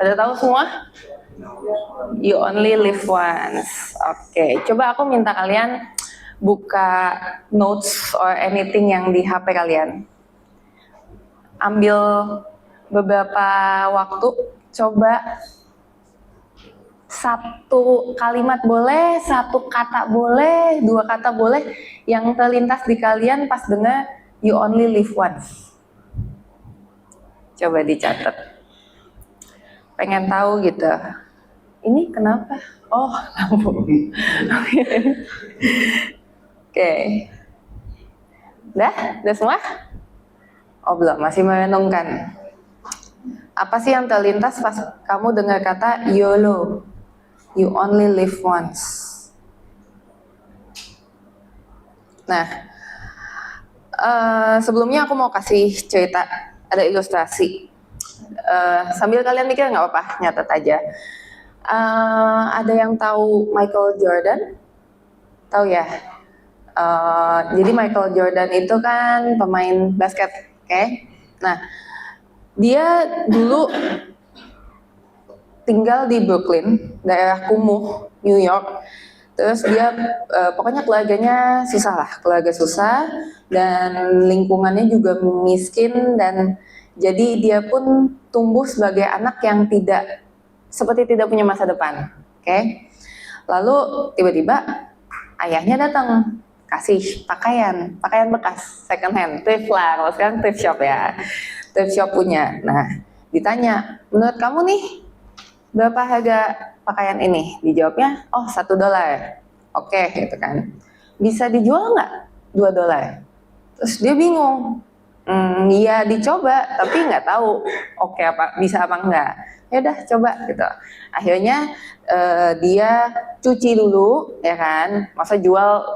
Pada tahu semua? You only live once. Oke, coba aku minta kalian buka notes or anything yang di HP kalian. Ambil beberapa waktu, coba satu kalimat boleh, satu kata boleh, dua kata boleh yang terlintas di kalian pas dengar you only live once. Coba dicatat. Pengen tahu gitu. Ini kenapa? Oh, lampu. Oke. Udah semua? Oh belum, masih merenungkan. Apa sih yang terlintas pas kamu dengar kata YOLO? You only live once. Nah, sebelumnya aku mau kasih cerita, ada ilustrasi. Sambil kalian mikir nggak apa-apa, nyatet aja. Ada yang tahu Michael Jordan? Tahu ya? Jadi Michael Jordan itu kan pemain basket, oke? Nah, dia dulu tinggal di Brooklyn, daerah kumuh, New York. Terus dia, pokoknya keluarganya susah lah, keluarga susah, dan lingkungannya juga miskin, dan jadi dia pun tumbuh sebagai anak yang seperti tidak punya masa depan, oke? Lalu tiba-tiba ayahnya datang, kasih pakaian bekas, second hand, thrift lah, kalau sekarang thrift shop ya, thrift shop punya. Nah, ditanya, menurut kamu nih, berapa harga pakaian ini? Dijawabnya, oh $1. Oke, gitu kan. Bisa dijual nggak? $2. Terus dia bingung. Iya dicoba, tapi nggak tahu. Oke, bisa apa enggak? Ya udah coba gitu. Akhirnya dia cuci dulu, ya kan? Masa jual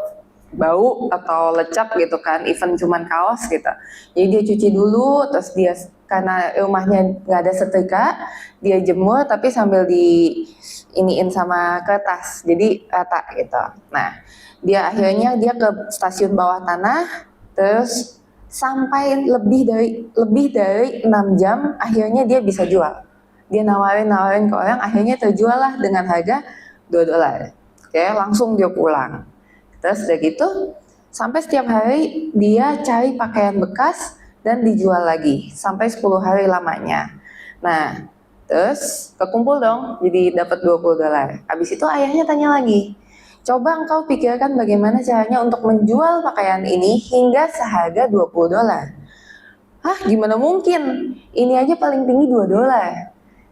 bau atau lecak gitu kan? Even cuman kaos gitu. Jadi dia cuci dulu, terus dia karena rumahnya nggak ada setrika, dia jemur tapi sambil iniin sama kertas, jadi rata gitu. Nah, dia akhirnya ke stasiun bawah tanah, terus sampai lebih dari 6 jam, akhirnya dia bisa jual. Dia nawarin ke orang, akhirnya terjual lah dengan harga $2. Oke, langsung dia pulang. Terus udah gitu, sampai setiap hari dia cari pakaian bekas dan dijual lagi sampai 10 hari lamanya. Nah, terus kekumpul dong, jadi dapat $20. Habis itu ayahnya tanya lagi, coba engkau pikirkan bagaimana caranya untuk menjual pakaian ini hingga seharga $20. Hah, gimana mungkin? Ini aja paling tinggi $2.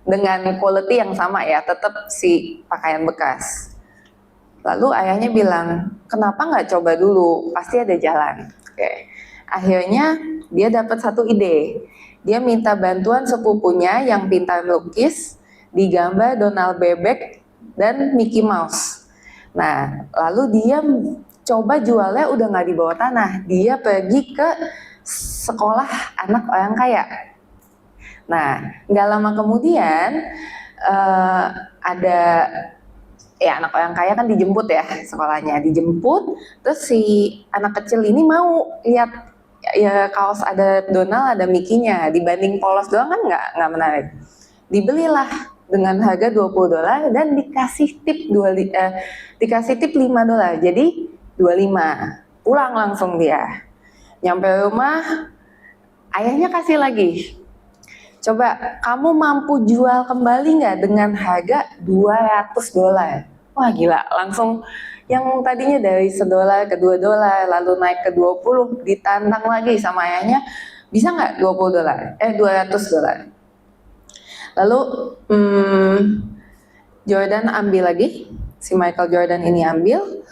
Dengan quality yang sama ya, tetap si pakaian bekas. Lalu ayahnya bilang, kenapa nggak coba dulu? Pasti ada jalan. Oke. Akhirnya dia dapat satu ide. Dia minta bantuan sepupunya yang pintar melukis, digambar Donald Bebek dan Mickey Mouse. Nah, lalu dia coba jualnya udah nggak di bawah tanah. Dia pergi ke sekolah anak orang kaya. Nah, nggak lama kemudian ada anak orang kaya kan dijemput ya sekolahnya, dijemput, terus si anak kecil ini mau lihat ya kaos ada Donald ada Mickey-nya, dibanding polos doang kan nggak menarik. Dibelilah dengan harga $20 dan dikasih tip $5, jadi 25. Pulang langsung dia. Nyampe rumah, ayahnya kasih lagi. Coba kamu mampu jual kembali nggak dengan harga $200? Wah gila, langsung yang tadinya dari $1 ke $2, lalu naik ke 20, ditantang lagi sama ayahnya, bisa nggak $200? Lalu Jordan ambil lagi, si Michael Jordan ini ambil,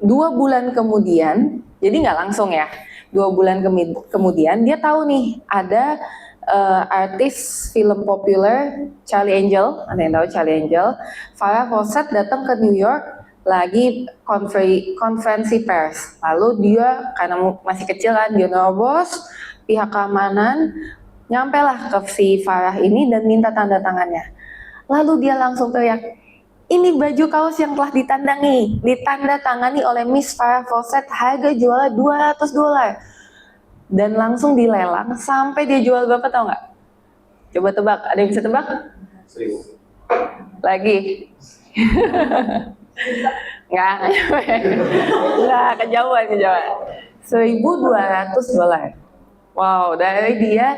2 bulan kemudian, jadi nggak langsung ya, 2 bulan kemudian dia tahu nih ada artis film populer Charlie Angel, ada yang tahu Charlie Angel? Farrah Fawcett datang ke New York lagi konferensi pers. Lalu dia karena masih kecil kan, dia nerobos, pihak keamanan nyampelah ke si Farrah ini dan minta tanda tangannya. Lalu dia langsung teriak, ini baju kaos yang telah ditandatangani oleh Miss Farrah Fawcett, harga jualnya $200. Dan langsung dilelang sampai dia jual berapa, tau nggak? Coba tebak, ada yang bisa tebak? Lagi. Nggak kejauhan. $1.200. Wow, dari dia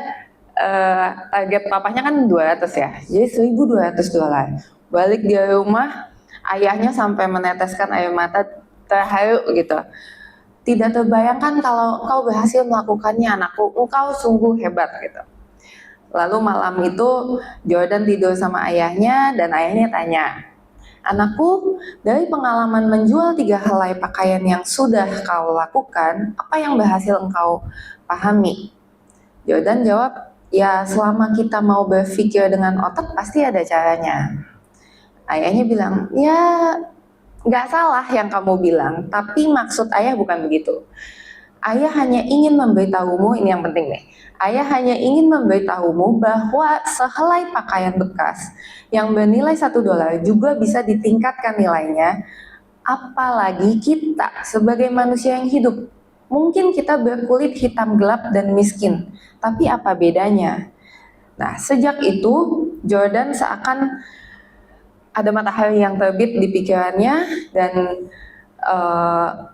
target papahnya kan 200 ya, jadi $1.200. Balik di rumah, ayahnya sampai meneteskan air mata terharu gitu. Tidak terbayangkan kalau engkau berhasil melakukannya anakku, engkau sungguh hebat gitu. Lalu malam itu Jordan tidur sama ayahnya dan ayahnya tanya, anakku, dari pengalaman menjual 3 helai pakaian yang sudah kau lakukan, apa yang berhasil engkau pahami? Jordan jawab, ya selama kita mau berpikir dengan otak pasti ada caranya. Ayahnya bilang, ya nggak salah yang kamu bilang, tapi maksud ayah bukan begitu. Ayah hanya ingin memberitahumu, ini yang penting nih. Ayah hanya ingin memberitahumu bahwa sehelai pakaian bekas yang bernilai $1 juga bisa ditingkatkan nilainya. Apalagi kita sebagai manusia yang hidup. Mungkin kita berkulit hitam gelap dan miskin, tapi apa bedanya? Nah, sejak itu Jordan seakan ada matahari yang terbit di pikirannya dan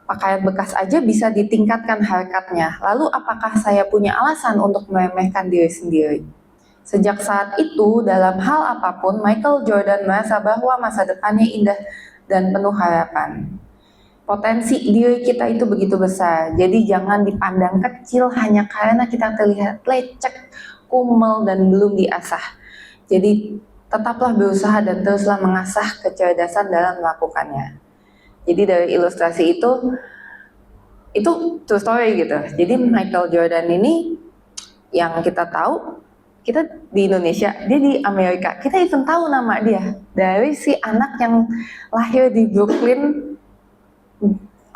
pakaian bekas aja bisa ditingkatkan harkatnya. Lalu apakah saya punya alasan untuk meremehkan diri sendiri? Sejak saat itu, dalam hal apapun, Michael Jordan merasa bahwa masa depannya indah dan penuh harapan. Potensi diri kita itu begitu besar, jadi jangan dipandang kecil hanya karena kita terlihat lecek, kumel, dan belum diasah. Jadi tetaplah berusaha dan teruslah mengasah kecerdasan dalam melakukannya. Jadi dari ilustrasi itu true story gitu. Jadi Michael Jordan ini yang kita tahu, kita di Indonesia, dia di Amerika. Kita even tahu nama dia dari si anak yang lahir di Brooklyn,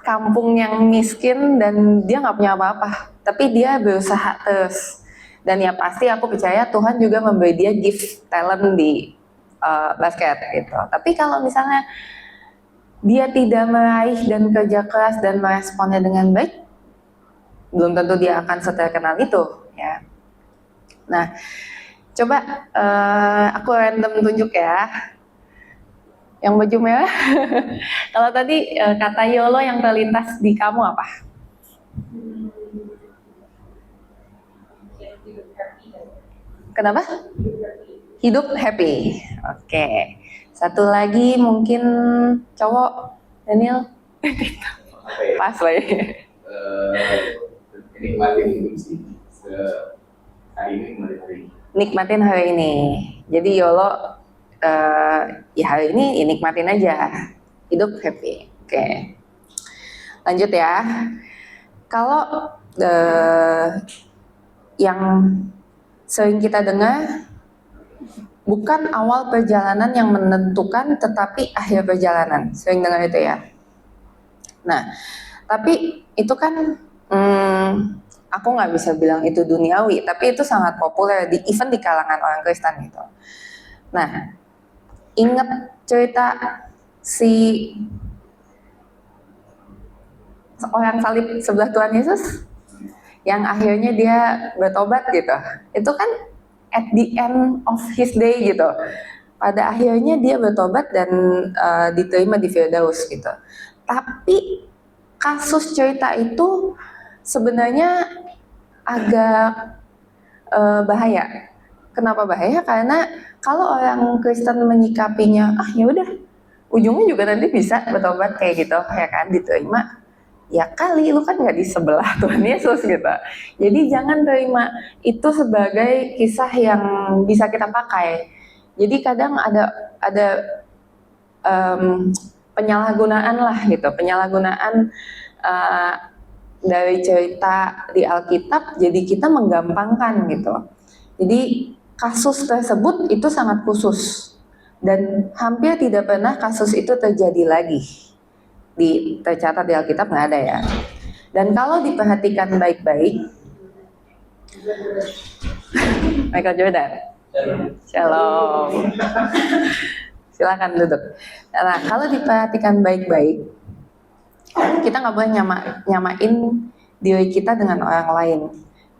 kampung yang miskin dan dia nggak punya apa-apa. Tapi dia berusaha terus. Dan ya pasti aku percaya Tuhan juga memberi dia gift talent di basket gitu. Tapi kalau misalnya dia tidak meraih dan kerja keras dan meresponnya dengan baik, belum tentu dia akan seterkenal itu ya. Nah, coba aku random tunjuk ya. Yang baju merah. Kalau tadi kata YOLO yang terlintas di kamu apa? Kenapa? Hidup happy. Oke. Satu lagi mungkin cowok, Daniel. Pas lagi. Nikmatin hidup sih. Hari ini. Nikmatin hari ini. Jadi YOLO, ya hari ini nikmatin aja. Hidup happy. Oke. Lanjut ya. Kalau yang sering kita dengar, bukan awal perjalanan yang menentukan, tetapi akhir perjalanan. Sering dengar itu ya. Nah, tapi itu kan, aku nggak bisa bilang itu duniawi, tapi itu sangat populer, even di kalangan orang Kristen gitu. Nah, ingat cerita si orang salib sebelah Tuhan Yesus? Yang akhirnya dia bertobat gitu. Itu kan at the end of his day gitu. Pada akhirnya dia bertobat dan diterima di Firdaus gitu. Tapi kasus cerita itu sebenarnya agak bahaya. Kenapa bahaya? Karena kalau orang Kristen menyikapinya, ya udah, ujungnya juga nanti bisa bertobat kayak gitu, ya kan, diterima. Ya kali lu kan nggak di sebelah Tuhan Yesus gitu. Jadi jangan terima itu sebagai kisah yang bisa kita pakai. Jadi kadang ada penyalahgunaan lah gitu, penyalahgunaan dari cerita di Alkitab. Jadi kita menggampangkan gitu. Jadi kasus tersebut itu sangat khusus dan hampir tidak pernah kasus itu terjadi lagi. Tercatat di Alkitab nggak ada ya. Dan kalau diperhatikan baik-baik, Michael Jordan, Shalom. Silakan duduk. Nah, kalau diperhatikan baik-baik, kita nggak boleh nyamain diri kita dengan orang lain.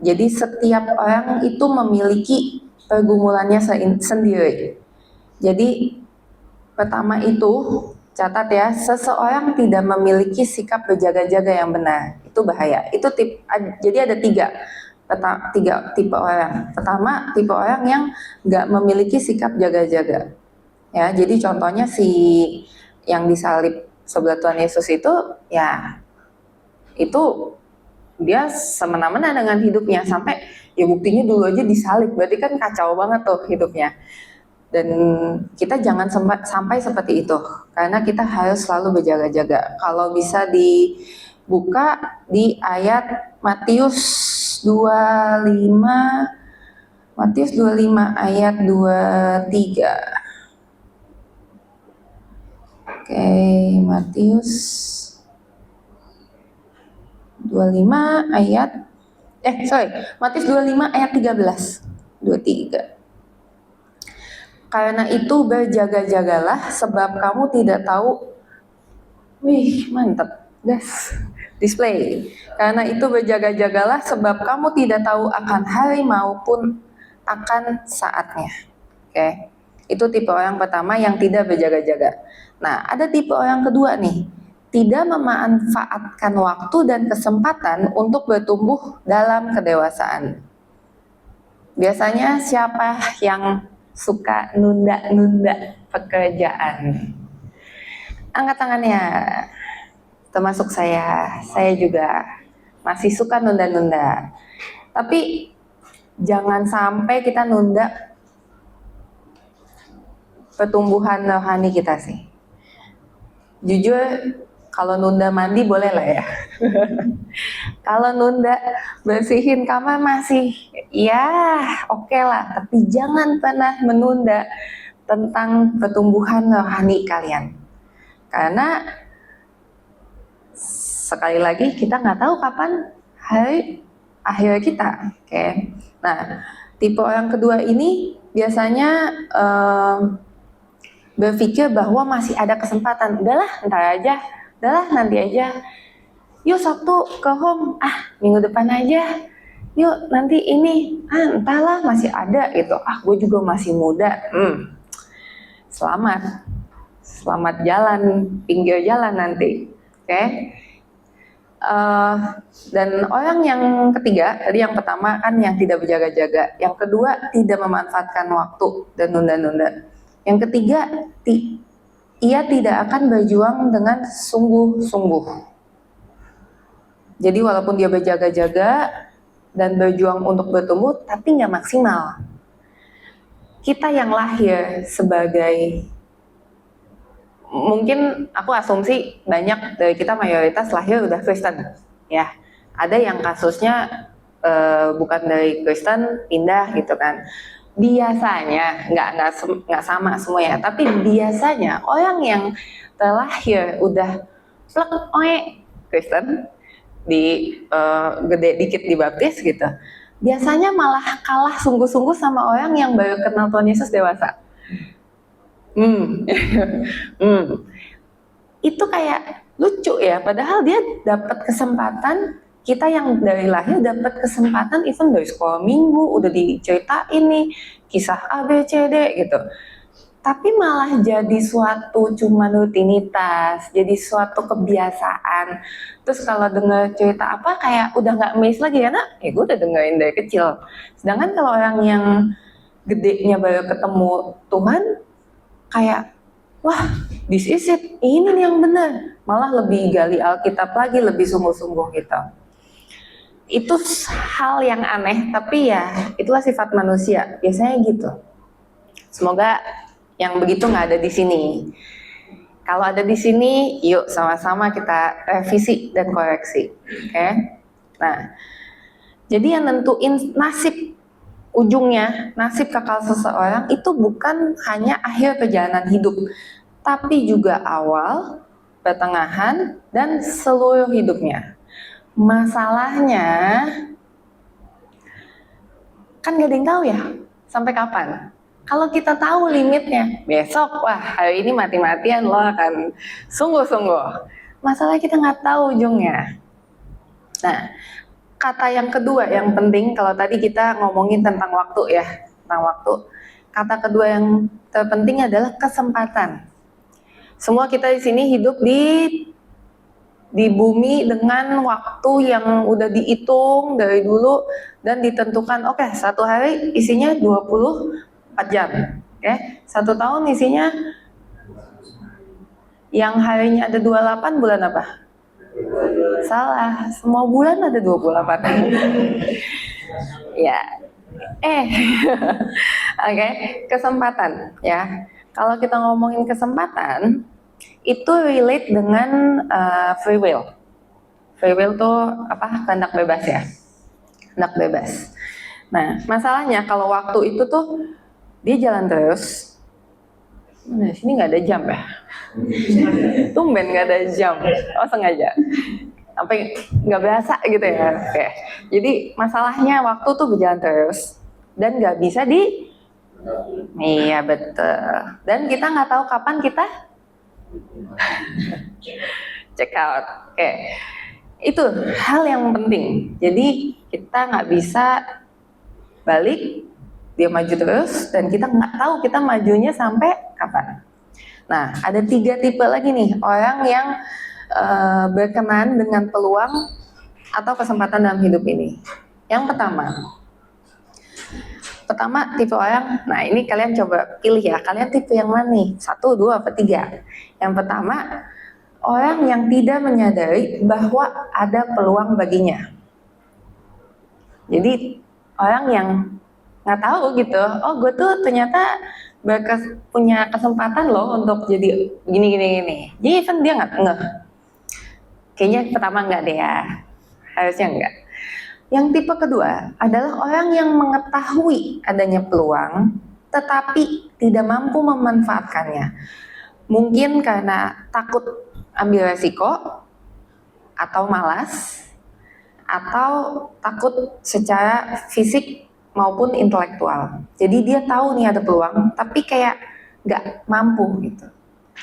Jadi setiap orang itu memiliki pergumulannya sendiri. Jadi pertama itu, catat ya, seseorang tidak memiliki sikap berjaga-jaga yang benar. Itu bahaya. Jadi ada tiga tipe orang. Pertama, tipe orang yang nggak memiliki sikap jaga-jaga. Ya, jadi contohnya si yang disalib sebelah Tuhan Yesus itu, ya itu dia semena-mena dengan hidupnya sampai ya buktinya dulu aja disalib. Berarti kan kacau banget tuh hidupnya. Dan kita jangan sampai seperti itu, karena kita harus selalu berjaga-jaga. Kalau bisa dibuka di ayat Matius 25, Matius 25 ayat 23. Oke, Matius 25 ayat Matius 25 ayat 13. 23. Karena itu berjaga-jagalah, sebab kamu tidak tahu. Wih, mantap, gas. Display. Karena itu berjaga-jagalah, sebab kamu tidak tahu akan hari maupun akan saatnya. Oke, itu tipe orang pertama yang tidak berjaga-jaga. Nah, ada tipe orang kedua nih, tidak memanfaatkan waktu dan kesempatan untuk bertumbuh dalam kedewasaan. Biasanya siapa yang suka nunda-nunda pekerjaan? Angkat tangannya. Termasuk saya juga masih suka nunda-nunda. Tapi jangan sampai kita nunda pertumbuhan rohani kita sih. Jujur, kalau nunda mandi boleh lah ya. Kalau nunda bersihin kamar masih ya oke lah, tapi jangan pernah menunda tentang pertumbuhan rohani kalian. Karena sekali lagi kita nggak tahu kapan hari akhir kita. Oke. Nah, tipe orang kedua ini biasanya berpikir bahwa masih ada kesempatan. Udahlah, ntar aja. Udahlah, nanti aja. Yuk Sabtu ke home, minggu depan aja. Yuk nanti ini, entahlah masih ada gitu. Gue juga masih muda. Selamat jalan, pinggir jalan nanti. Oke. Dan orang yang ketiga, tadi yang pertama kan yang tidak berjaga-jaga. Yang kedua, tidak memanfaatkan waktu dan nunda-nunda. Yang ketiga, ia tidak akan berjuang dengan sungguh-sungguh. Jadi walaupun dia berjaga-jaga dan berjuang untuk bertumbuh, tapi nggak maksimal. Kita yang lahir sebagai, mungkin aku asumsi banyak dari kita mayoritas lahir udah Kristen, ya. Ada yang kasusnya bukan dari Kristen pindah gitu kan. Biasanya nggak sama semuanya, tapi biasanya orang yang terlahir udah plek Kristen, gede dikit dibaptis gitu, biasanya malah kalah sungguh-sungguh sama orang yang baru kenal Tuhan Yesus dewasa. Itu kayak lucu ya, padahal dia dapat kesempatan, kita yang dari lahir dapat kesempatan even dari sekolah minggu udah diceritain nih kisah A B C D gitu. Tapi malah jadi suatu cuma rutinitas, jadi suatu kebiasaan. Terus kalau dengar cerita apa kayak udah nggak amazed lagi ya nak, gue udah dengerin dari kecil. Sedangkan kalau orang yang gedenya baru ketemu Tuhan, kayak wah this is it, ini nih yang benar. Malah lebih gali Alkitab lagi, lebih sungguh-sungguh gitu. Itu hal yang aneh, tapi ya itulah sifat manusia, biasanya gitu. Semoga yang begitu nggak ada di sini. Kalau ada di sini, yuk sama-sama kita revisi dan koreksi. Oke? Nah, jadi yang nentuin nasib ujungnya, nasib kekal seseorang itu bukan hanya akhir perjalanan hidup, tapi juga awal, pertengahan, dan seluruh hidupnya. Masalahnya, kan gak ada yang tahu ya, sampai kapan. Kalau kita tahu limitnya, besok, wah hari ini mati-matian lo akan sungguh-sungguh. Masalahnya kita nggak tahu ujungnya. Nah, kata yang kedua yang penting, kalau tadi kita ngomongin tentang waktu ya, tentang waktu. kata kedua yang terpenting adalah kesempatan. Semua kita di sini hidup di bumi dengan waktu yang udah dihitung dari dulu dan ditentukan, oke, satu hari isinya 24 jam. Oke, satu tahun isinya yang harinya ada 28 bulan apa? Salah, semua bulan ada 28. Ya. Oke, kesempatan ya. Kalau kita ngomongin kesempatan, itu relate dengan free will. Free will tuh apa? Kehendak bebas ya. Kehendak bebas. Nah, masalahnya kalau waktu itu tuh dia jalan terus. Nah, sini nggak ada jam ya? Tumben nggak ada jam. Oh, sengaja. Sampai nggak berasa gitu ya. Oke. Jadi masalahnya waktu tuh berjalan terus dan nggak bisa iya betul. Dan kita nggak tahu kapan kita check out. Oke. Itu hal yang penting. Jadi kita nggak bisa balik, dia maju terus dan kita nggak tahu kita majunya sampai kapan. Nah, ada 3 tipe lagi nih orang yang berkenan dengan peluang atau kesempatan dalam hidup ini. Yang pertama tipe orang, nah ini kalian coba pilih ya, kalian tipe yang mana nih? 1, 2, atau 3? Yang pertama, orang yang tidak menyadari bahwa ada peluang baginya. Jadi orang yang nggak tahu gitu, oh gue tuh ternyata punya kesempatan loh untuk jadi gini. Jadi even dia nggak ngeh. Kayaknya pertama nggak deh ya, harusnya nggak. Yang tipe kedua adalah orang yang mengetahui adanya peluang, tetapi tidak mampu memanfaatkannya. Mungkin karena takut ambil resiko, atau malas, atau takut secara fisik maupun intelektual. Jadi dia tahu nih ada peluang, tapi kayak nggak mampu gitu.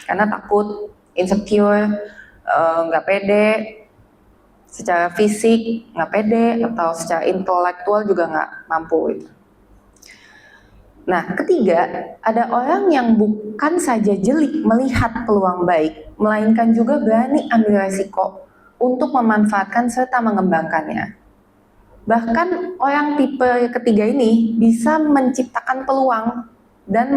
Karena takut, insecure, nggak pede, secara fisik nggak pede, atau secara intelektual juga nggak mampu gitu. Nah, ketiga, ada orang yang bukan saja jeli melihat peluang baik, melainkan juga berani ambil resiko untuk memanfaatkan serta mengembangkannya. Bahkan orang tipe ketiga ini bisa menciptakan peluang dan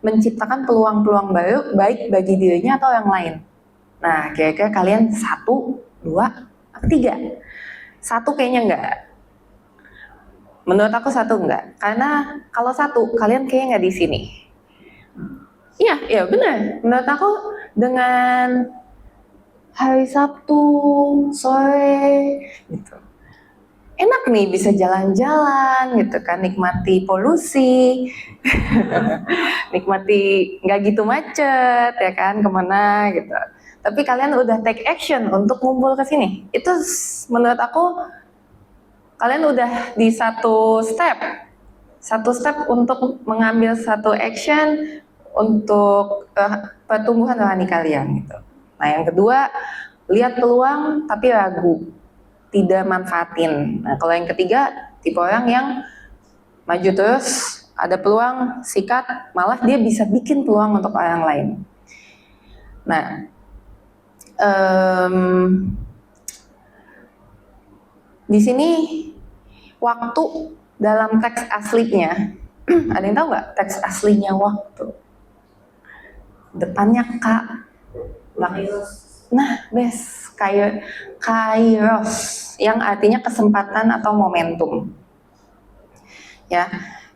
menciptakan peluang-peluang baru baik bagi dirinya atau yang lain. Nah, kira-kira kalian 1, 2, 3? 1 kayaknya enggak. Menurut aku 1 enggak. Karena kalau 1 kalian kayaknya nggak di sini. Iya benar. Menurut aku dengan hari Sabtu sore gitu, enak nih bisa jalan-jalan gitu kan, nikmati polusi, nikmati nggak gitu macet ya kan, kemana gitu. Tapi kalian udah take action untuk ngumpul ke sini. Itu menurut aku kalian udah di satu step untuk mengambil satu action untuk pertumbuhan rohani kalian gitu. Nah, yang kedua, lihat peluang tapi ragu, tidak manfaatin. Nah, kalau yang ketiga, tipe orang yang maju terus, ada peluang, sikat, malah dia bisa bikin peluang untuk orang lain. Nah, di sini waktu dalam teks aslinya, ada yang tahu nggak teks aslinya waktu? Depannya K. Nah, kairos, yang artinya kesempatan atau momentum. Ya,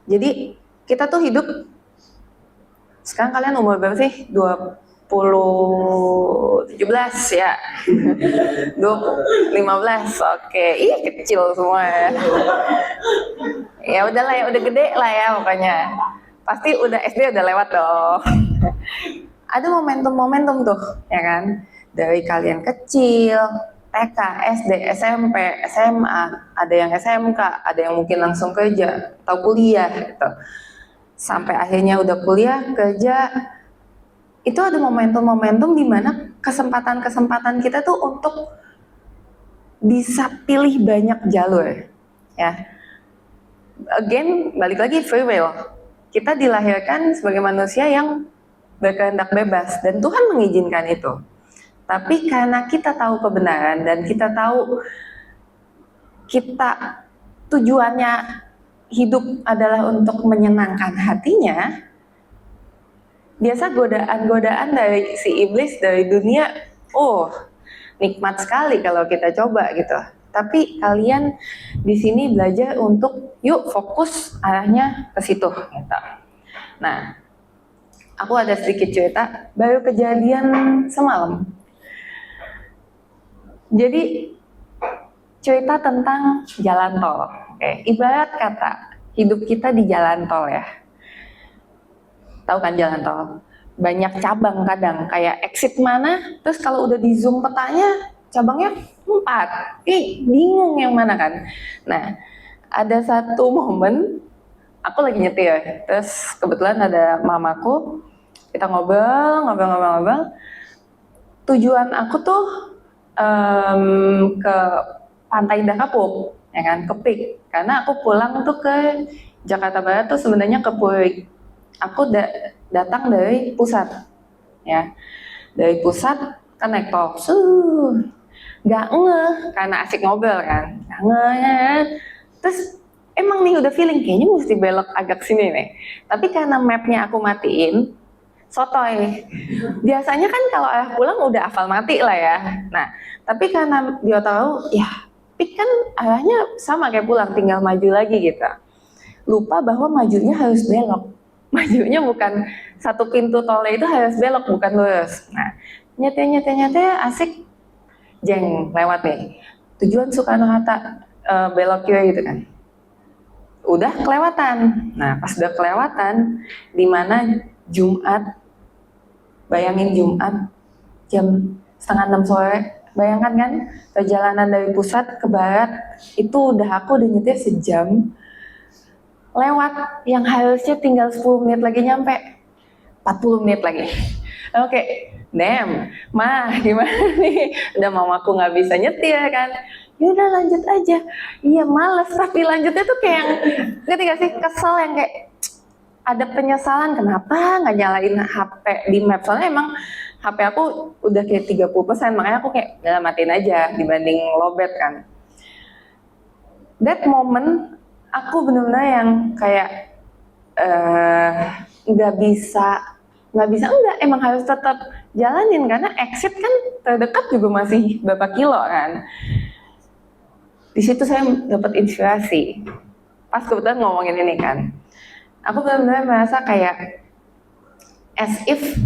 jadi kita tuh hidup, sekarang kalian umur berapa sih? 17 ya. 15, oke. Ih, kecil semua ya. Ya udahlah ya, udah gede lah ya pokoknya. Pasti udah SD udah lewat dong. Ada momentum-momentum tuh, ya kan? Dari kalian kecil, TK, SD, SMP, SMA, ada yang SMK, ada yang mungkin langsung kerja atau kuliah gitu. Sampai akhirnya udah kuliah, kerja, itu ada momentum-momentum di mana kesempatan-kesempatan kita tuh untuk bisa pilih banyak jalur, ya. again, balik lagi free will. Kita dilahirkan sebagai manusia yang berkehendak bebas dan Tuhan mengizinkan itu. Tapi karena kita tahu kebenaran dan kita tahu kita tujuannya hidup adalah untuk menyenangkan hatinya, biasa godaan-godaan dari si iblis dari dunia, nikmat sekali kalau kita coba gitu. Tapi kalian di sini belajar untuk yuk fokus arahnya ke situ gitu. Nah, aku ada sedikit cerita baru kejadian semalam. Jadi cerita tentang jalan tol. Oke, ibarat kata hidup kita di jalan tol ya. Tahu kan jalan tol? Banyak cabang kadang, kayak exit mana, terus kalau udah di zoom petanya, cabangnya 4. Bingung yang mana kan. Nah, ada satu momen, aku lagi nyetir, terus kebetulan ada mamaku, kita ngobrol. Tujuan aku tuh ke Pantai Indah Kapuk, ya kan, ke Pik. Karena aku pulang tuh ke Jakarta Barat tuh sebenarnya ke Purik. Aku datang dari pusat, ya. Dari pusat kan naik tol, nggak ngeh karena asik ngobrol kan, nggak ngeh ya. Terus emang nih udah feeling kayaknya mesti belok agak sini nih. Tapi karena mapnya aku matiin, sotoy. Biasanya kan kalau arah pulang udah hafal mati lah ya. Nah, tapi karena dia tahu, ya Pik kan arahnya sama kayak pulang, tinggal maju lagi gitu. Lupa bahwa majunya harus belok. Majunya bukan satu pintu tolnya itu harus belok, bukan lurus. Nah, nyetir asik, jeng lewat nih. Tujuan Soekarno-Hatta, belok kiri gitu kan. Udah kelewatan. Nah, pas udah kelewatan, di mana Jumat, bayangin Jumat jam 5:30 sore, bayangkan kan perjalanan dari pusat ke barat itu aku udah nyetir sejam, lewat yang harusnya tinggal 10 menit lagi nyampe 40 menit lagi. Oke, mah gimana nih, udah mamaku nggak bisa nyetir kan, yaudah lanjut aja. Iya males, tapi lanjutnya tuh kayak yang, ngerti gak sih, kesel yang kayak ada penyesalan kenapa nggak nyalain HP di map, soalnya emang HP aku udah kayak 30%, makanya aku kayak udah matiin aja dibanding lowbat kan. That moment aku benar-benar yang kayak nggak emang harus tetap jalanin karena exit kan terdekat juga masih berapa kilo kan. Di situ saya dapat inspirasi. Pas kebetulan ngomongin ini kan, aku benar-benar merasa kayak as if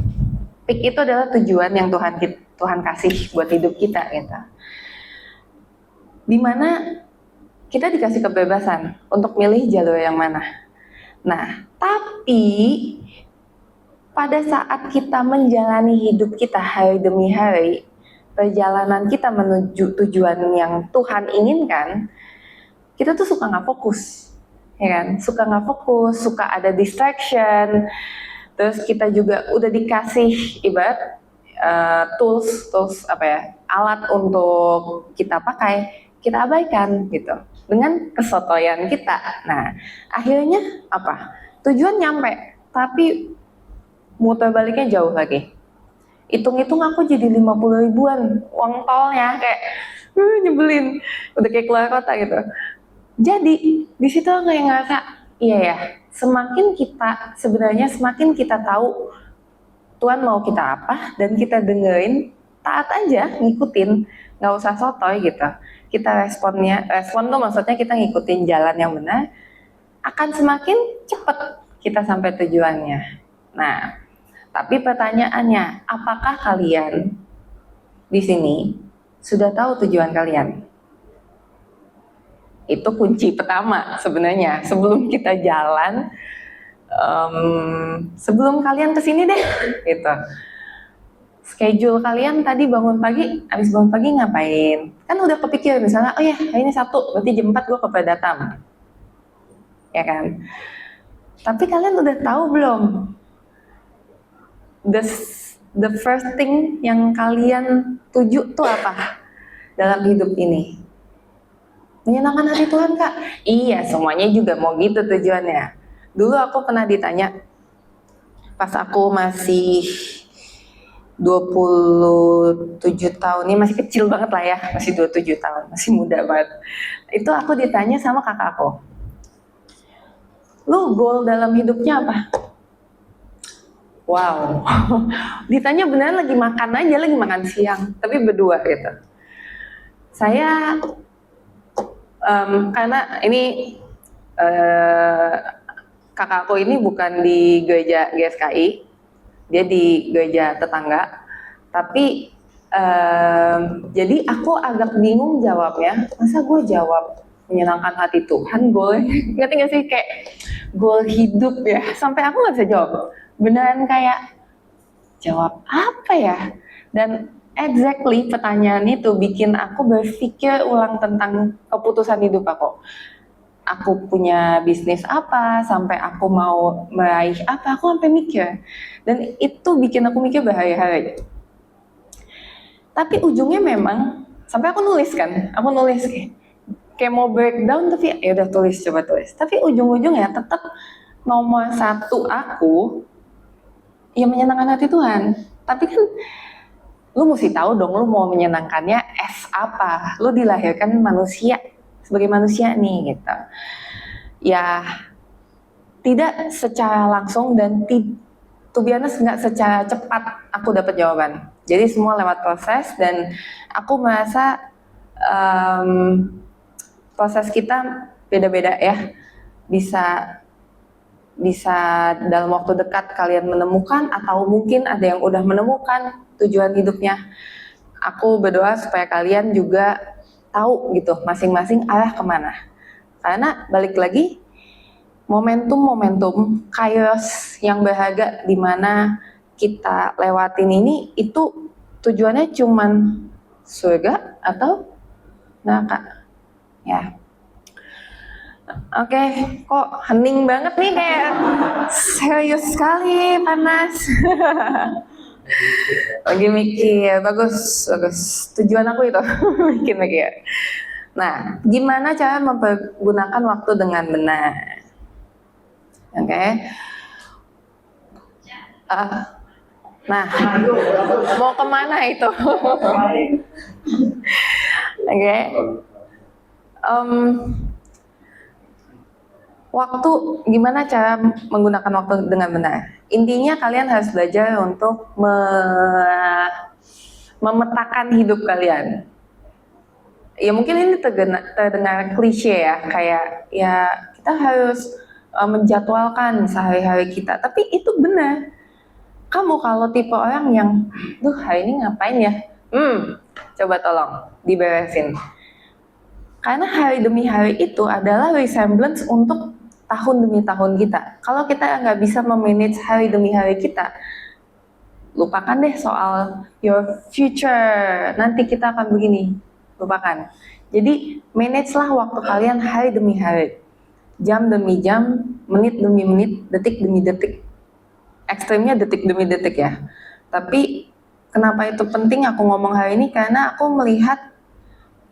Pik itu adalah tujuan yang Tuhan kasih buat hidup kita gitu. Dimana kita dikasih kebebasan untuk milih jalur yang mana. Nah, tapi pada saat kita menjalani hidup kita hari demi hari, perjalanan kita menuju tujuan yang Tuhan inginkan, kita tuh suka nggak fokus, ya kan? Suka nggak fokus, suka ada distraction. Terus kita juga udah dikasih ibarat tools apa ya, alat untuk kita pakai, kita abaikan gitu dengan kesotoyan kita. Nah, akhirnya apa? Tujuan nyampe, tapi muter baliknya jauh lagi. Hitung-hitung aku jadi 50 ribuan uang tolnya, kayak nyebelin, udah kayak keluar kota gitu. Jadi di situ aku yang ngerasa, iya ya, semakin kita tahu Tuhan mau kita apa dan kita dengerin, taat aja, ngikutin, nggak usah sotoy gitu. Kita respon tuh maksudnya kita ngikutin jalan yang benar, akan semakin cepet kita sampai tujuannya. Nah, tapi pertanyaannya, apakah kalian di sini sudah tahu tujuan kalian? Itu kunci pertama sebenarnya. Sebelum kita jalan, sebelum kalian kesini deh, gitu. Schedule kalian tadi abis bangun pagi ngapain? Kan udah kepikir misalnya, oh ya hari ini Sabtu, berarti jam 4 gue ke Predatam. Ya kan? Tapi kalian udah tahu belum? The first thing yang kalian tuju tuh apa dalam hidup ini? menyenangkan hati Tuhan Kak. Iya, semuanya juga mau gitu tujuannya. Dulu aku pernah ditanya, pas aku masih 27 tahun, ini masih kecil banget lah ya, masih 27 tahun, masih muda banget. Itu aku ditanya sama kakak aku, lu goal dalam hidupnya apa? Wow, ditanya beneran lagi makan aja, lagi makan siang, tapi berdua gitu. Saya karena ini kakakku ini bukan di gereja GSKI, dia di gereja tetangga. Tapi jadi aku agak bingung jawabnya. Masa gue jawab menyenangkan hati Tuhan, goal, ngerti gak sih kayak goal hidup ya? Sampai aku nggak bisa jawab. Beneran kayak jawab apa ya? Dan exactly pertanyaan itu bikin aku berpikir ulang tentang keputusan hidup aku. Aku punya bisnis apa, sampai aku mau meraih apa, aku sampai mikir. Dan itu bikin aku mikir berhari-hari. Tapi ujungnya memang, sampai aku nulis kayak mau breakdown, tapi ya udah coba tulis. Tapi ujung-ujungnya tetap nomor satu aku, ya menyenangkan hati Tuhan. Tapi kan lu mesti tahu dong, lu mau menyenangkannya as apa. Lu dilahirkan manusia, sebagai manusia nih gitu. Ya tidak secara langsung dan to be honest nggak secara cepat aku dapat jawaban. Jadi semua lewat proses dan aku merasa proses kita beda-beda ya. Bisa dalam waktu dekat kalian menemukan atau mungkin ada yang udah menemukan tujuan hidupnya. Aku berdoa supaya kalian juga tahu gitu masing-masing arah kemana. Karena balik lagi momentum kairos yang berharga di mana kita lewatin ini itu tujuannya cuman surga atau neraka ya. Oke, kok hening banget nih, kayak serius sekali, panas. Lagi mikir, bagus. Tujuan aku itu bikin mikir. Nah, gimana cara mempergunakan waktu dengan benar? Oke. Nah, mau kemana itu? Oke. Waktu, gimana cara menggunakan waktu dengan benar? Intinya kalian harus belajar untuk memetakan hidup kalian. Ya mungkin ini terdengar klise ya, kayak ya kita harus menjadwalkan sehari-hari kita. Tapi itu benar. Kamu kalau tipe orang yang, duh hari ini ngapain ya? Coba tolong diberesin. Karena hari demi hari itu adalah resemblance untuk tahun demi tahun kita. Kalau kita nggak bisa memanage hari demi hari kita, lupakan deh soal your future. Nanti kita akan begini, lupakan. Jadi manage lah waktu kalian hari demi hari, jam demi jam, menit demi menit, detik demi detik. Ekstrimnya detik demi detik ya. Tapi kenapa itu penting aku ngomong hari ini? Karena aku melihat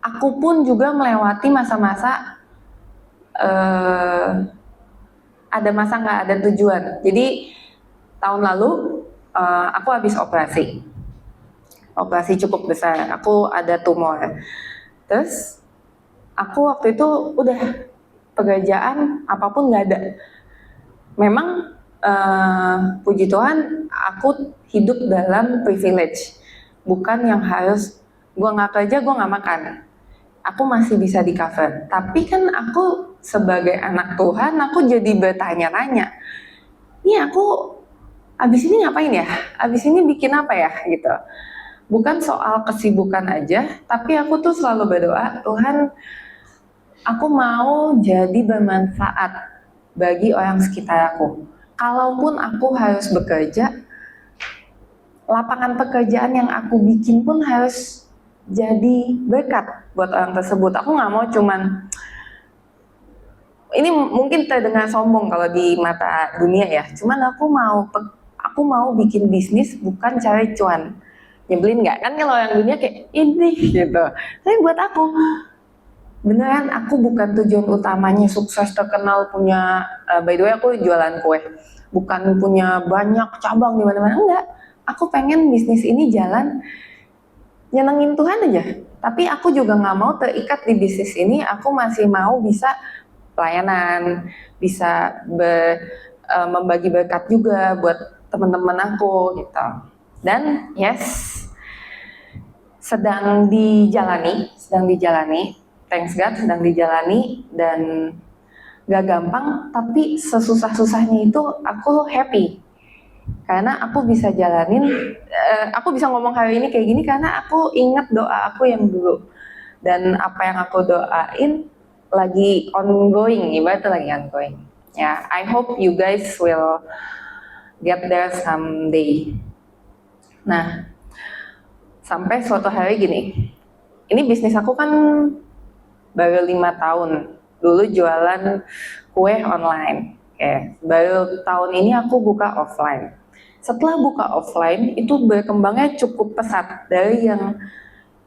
aku pun juga melewati masa-masa ada masa nggak ada tujuan. Jadi tahun lalu aku habis operasi cukup besar. Aku ada tumor. Terus aku waktu itu udah pekerjaan apapun nggak ada. Memang puji Tuhan aku hidup dalam privilege. Bukan yang harus gue nggak kerja gue nggak makan. Aku masih bisa di cover. Tapi kan aku sebagai anak Tuhan, aku jadi bertanya-tanya. Ini aku abis ini ngapain ya? Abis ini bikin apa ya? Gitu. Bukan soal kesibukan aja, tapi aku tuh selalu berdoa, Tuhan, aku mau jadi bermanfaat bagi orang sekitar aku. Kalaupun aku harus bekerja, lapangan pekerjaan yang aku bikin pun harus jadi berkat buat orang tersebut. Aku nggak mau cuman, ini mungkin terdengar sombong kalau di mata dunia ya, cuman aku mau bikin bisnis bukan cari cuan. Nyebelin nggak? Kan kalau orang dunia kayak ini gitu. Tapi buat aku beneran aku bukan tujuan utamanya sukses terkenal punya by the way aku jualan kue, bukan punya banyak cabang di mana-mana, enggak. Aku pengen bisnis ini jalan nyenengin Tuhan aja. Tapi aku juga nggak mau terikat di bisnis ini. Aku masih mau bisa pelayanan, bisa membagi berkat juga buat teman-teman aku gitu. Dan yes, sedang dijalani. Thanks God sedang dijalani dan gak gampang, tapi sesusah-susahnya itu aku happy. Karena aku bisa jalanin, aku bisa ngomong hari ini kayak gini karena aku ingat doa aku yang dulu. Dan apa yang aku doain lagi ongoing, ibaratnya lagi ongoing. Ya, I hope you guys will get there someday. Nah, sampai suatu hari gini, ini bisnis aku kan baru 5 tahun. Dulu jualan kue online. Baru tahun ini aku buka offline. Setelah buka offline, itu berkembangnya cukup pesat. Dari yang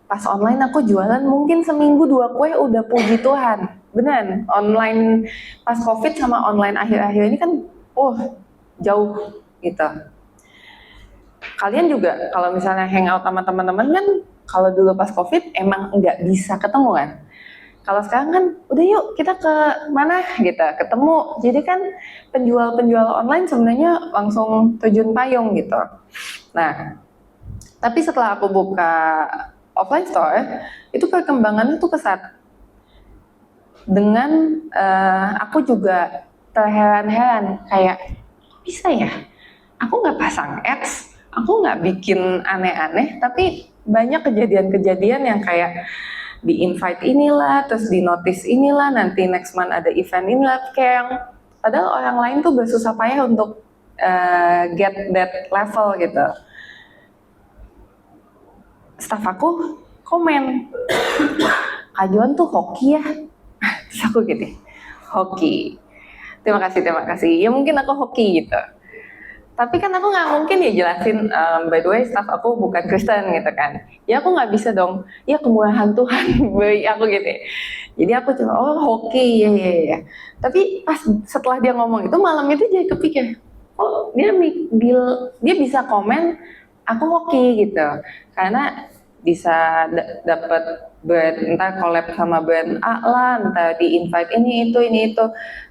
pas online aku jualan mungkin seminggu 2 kue udah puji Tuhan. Beneran, online pas COVID sama online akhir-akhir ini kan, jauh gitu. Kalian juga kalau misalnya hangout sama teman-teman kan, kalau dulu pas COVID emang nggak bisa ketemu kan. Kalau sekarang kan udah yuk kita ke mana gitu, ketemu. Jadi kan penjual-penjual online sebenarnya langsung terjun payung gitu. Nah, tapi setelah aku buka offline store, itu perkembangannya tuh pesat. Dengan aku juga terheran-heran kayak bisa ya, aku nggak pasang ads, aku nggak bikin aneh-aneh, tapi banyak kejadian-kejadian yang kayak di invite inilah, terus di notice inilah, nanti next month ada event inilah, kayak yang padahal orang lain tuh bersusah payah untuk get that level gitu. Staff aku komen, Kak Joan tuh hoki ya. Terus aku gitu, hoki. Terima kasih. Ya mungkin aku hoki gitu. Tapi kan aku nggak mungkin ya jelasin, by the way staff aku bukan Kristen gitu kan. Ya aku nggak bisa dong, ya kemurahan Tuhan bagi aku gitu. Jadi aku cuma, hoki, ya. Tapi pas setelah dia ngomong itu, malam itu jadi kepikir, dia bisa komen, aku hoki gitu. Karena bisa dapat brand, entah collab sama brand A lah, entah di invite ini itu,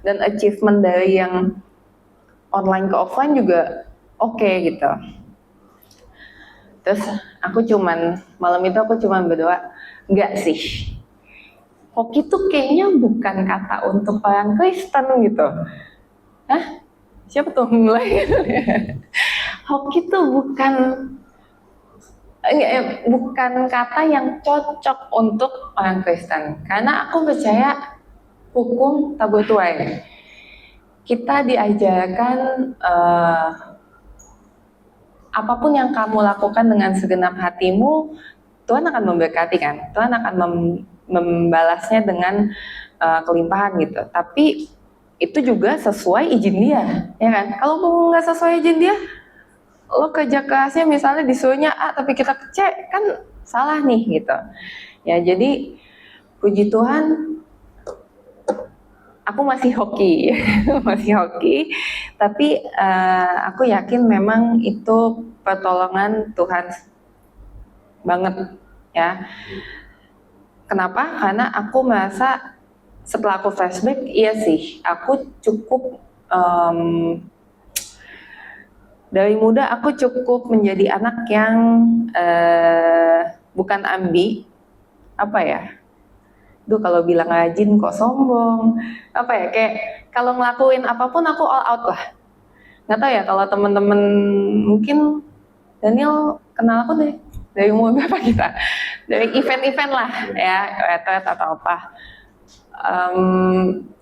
dan achievement dari yang online ke offline juga oke gitu. Terus malam itu aku cuman berdoa, enggak sih, hoki tuh kayaknya bukan kata untuk orang Kristen gitu. Hah? Siapa tuh mulai? Hoki tuh bukan kata yang cocok untuk orang Kristen. Karena aku percaya hukum tabur tuai. Kita diajarkan apapun yang kamu lakukan dengan segenap hatimu, Tuhan akan memberkati kan. Tuhan akan membalasnya dengan kelimpahan gitu. Tapi itu juga sesuai izin dia, ya kan? Kalau nggak sesuai izin dia, lo kerja kerasnya misalnya disuruhnya A tapi kita C, kan salah nih gitu. Ya jadi puji Tuhan, aku masih hoki, tapi aku yakin memang itu pertolongan Tuhan banget ya. Kenapa? Karena aku merasa setelah aku flashback, iya sih, aku cukup dari muda aku cukup menjadi anak yang bukan ambi, apa ya? Kalau bilang rajin kok sombong, apa ya, kayak kalau ngelakuin apapun aku all out lah. Nggak tahu ya kalau teman-teman mungkin Daniel kenal aku dari umur berapa kita? Dari event-event lah ya, retret atau apa.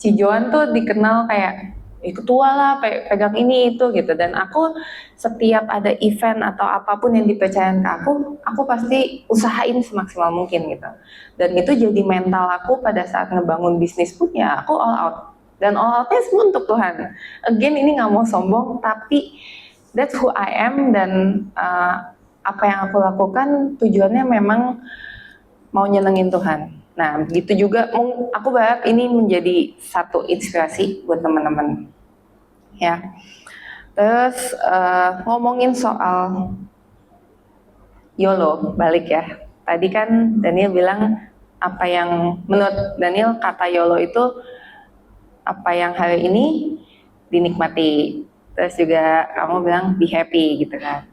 Cijoan tuh dikenal kayak ketua lah, pegang ini itu gitu. Dan aku setiap ada event atau apapun yang dipercayakan ke aku pasti usahain semaksimal mungkin gitu. Dan itu jadi mental aku pada saat ngebangun bisnis pun ya aku all out. Dan all outnya semua untuk Tuhan. Again ini nggak mau sombong, tapi that's who I am. Dan apa yang aku lakukan tujuannya memang mau nyenengin Tuhan. Nah, begitu juga aku berharap ini menjadi satu inspirasi buat teman-teman. Ya. Terus ngomongin soal YOLO, balik ya. Tadi kan Daniel bilang apa yang menurut Daniel kata YOLO itu apa yang hari ini dinikmati. Terus juga kamu bilang be happy gitu kan.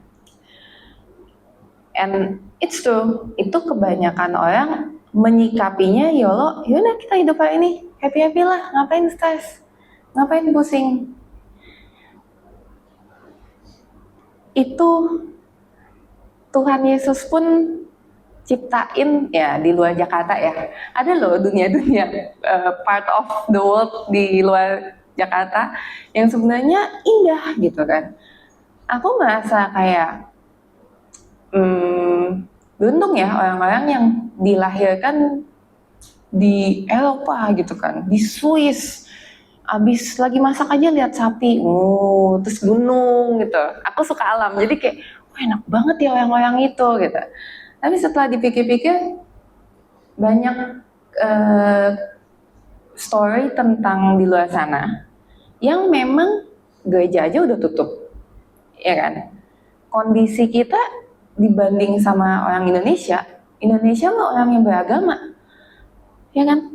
And it's true, itu kebanyakan orang menyikapinya YOLO, yaudah kita hidup hari ini, happy-happy lah, ngapain stres, ngapain pusing. Itu Tuhan Yesus pun ciptain ya di luar Jakarta ya. Ada loh dunia-dunia part of the world di luar Jakarta yang sebenarnya indah gitu kan. Aku merasa kayak beruntung ya orang-orang yang dilahirkan di Eropa gitu kan, di Swiss. Abis lagi masak aja lihat sapi, terus gunung gitu. Aku suka alam, jadi kayak enak banget ya orang-orang itu gitu. Tapi setelah dipikir-pikir banyak story tentang di luar sana yang memang gereja aja udah tutup, ya kan? Kondisi kita dibanding sama orang Indonesia mah orang yang beragama, ya kan?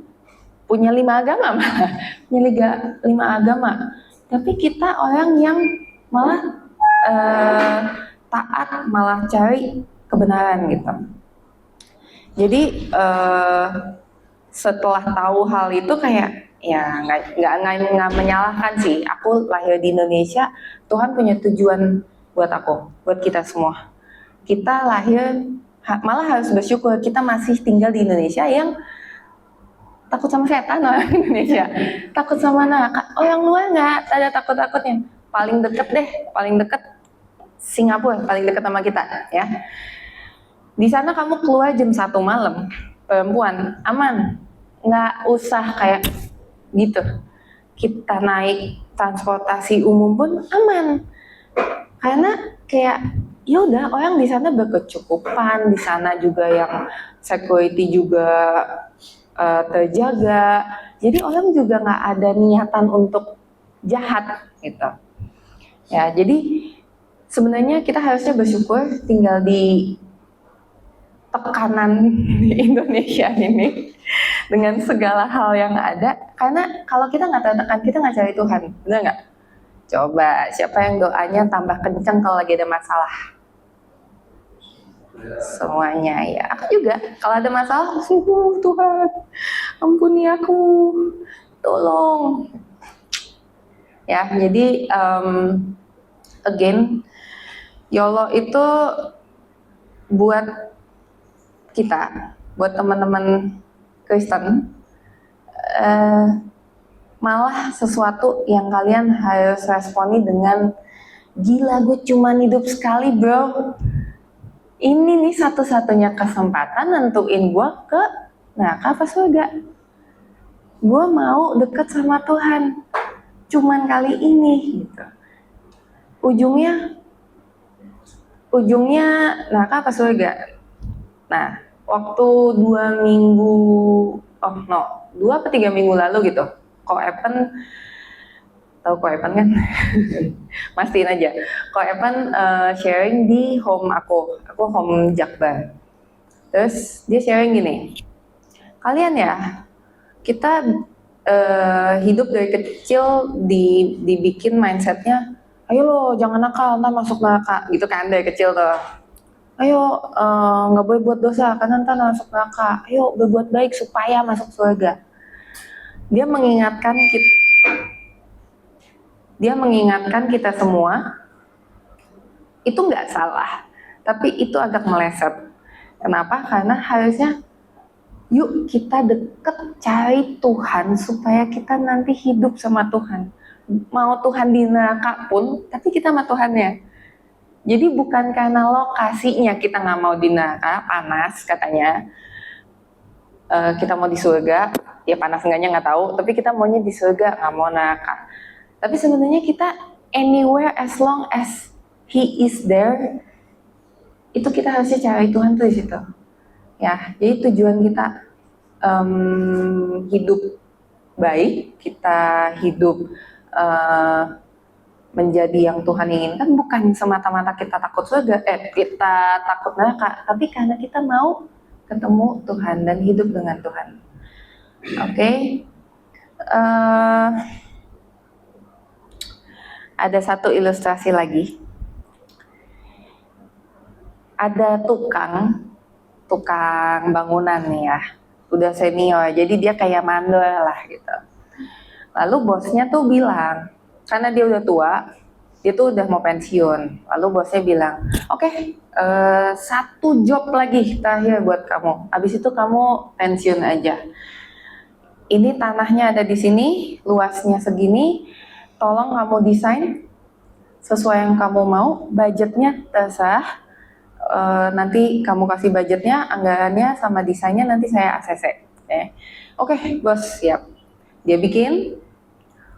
Punya 5 agama, punya 5 agama. Tapi kita orang yang malah taat, malah cari kebenaran gitu. Jadi setelah tahu hal itu kayak ya nggak menyalahkan sih. Aku lahir di Indonesia, Tuhan punya tujuan buat aku, buat kita semua. Kita lahir malah harus bersyukur kita masih tinggal di Indonesia yang takut sama setan orang Indonesia, takut sama neraka. Orang luar nggak ada takut-takutnya. Paling deket Singapura, paling deket sama kita ya. Di sana kamu keluar jam 1 malam, perempuan aman, nggak usah kayak gitu. Kita naik transportasi umum pun aman, karena kayak yaudah orang di sana berkecukupan, di sana juga yang security juga terjaga, jadi orang juga nggak ada niatan untuk jahat gitu ya. Jadi sebenarnya kita harusnya bersyukur tinggal di tekanan di Indonesia ini dengan segala hal yang ada, karena kalau kita nggak tertekan kita nggak cari Tuhan, benar nggak? Coba siapa yang doanya tambah kenceng kalau lagi ada masalah? Semuanya ya. Aku juga kalau ada masalah, Tuhan ampuni aku, tolong ya. Jadi again, YOLO itu buat kita, buat teman-teman Kristen, malah sesuatu yang kalian harus responi dengan gila, gue cuma hidup sekali bro. Ini nih satu-satunya kesempatan nentuin gue ke neraka apa surga. Gue mau deket sama Tuhan, cuman kali ini gitu. Ujungnya neraka apa surga. Nah, waktu 2 atau 3 minggu lalu gitu, Ko Evan, tahu Ko Evan kan? Mastiin aja. Ko Evan sharing di home aku home Jakbar. Terus dia sharing gini, kalian ya, kita hidup dari kecil dibikin mindsetnya, ayo lo jangan nakal, ntar masuk neraka gitu kan dari kecil tuh. Ayo nggak boleh buat dosa karena ntar masuk neraka. Ayo berbuat baik supaya masuk surga. Dia mengingatkan kita semua, itu nggak salah, tapi itu agak meleset. Kenapa? Karena harusnya yuk kita deket cari Tuhan supaya kita nanti hidup sama Tuhan. Mau Tuhan di neraka pun, tapi kita sama Tuhannya. Jadi bukan karena lokasinya kita nggak mau di neraka, panas katanya, kita mau di surga, ya panas enggaknya nggak tahu, tapi kita maunya di surga, nggak mau neraka. Tapi sebenarnya kita anywhere as long as He is there, itu kita harusnya cari Tuhan tuh di situ. Ya, jadi tujuan kita hidup baik, kita hidup menjadi yang Tuhan inginkan, bukan semata-mata kita takut surga, kita takut neraka, tapi karena kita mau ketemu Tuhan dan hidup dengan Tuhan. Oke. Ada satu ilustrasi lagi. Ada tukang bangunan nih ya, udah senior, jadi dia kayak mandor lah gitu. Lalu bosnya tuh bilang, karena dia udah tua, dia tuh udah mau pensiun. Lalu bosnya bilang, oke, satu job lagi terakhir buat kamu. Abis itu kamu pensiun aja. Ini tanahnya ada di sini, luasnya segini. Tolong kamu desain sesuai yang kamu mau, budgetnya terserah. Nanti kamu kasih budgetnya, anggarannya sama desainnya nanti saya ACC. Oke, bos siap. Dia bikin,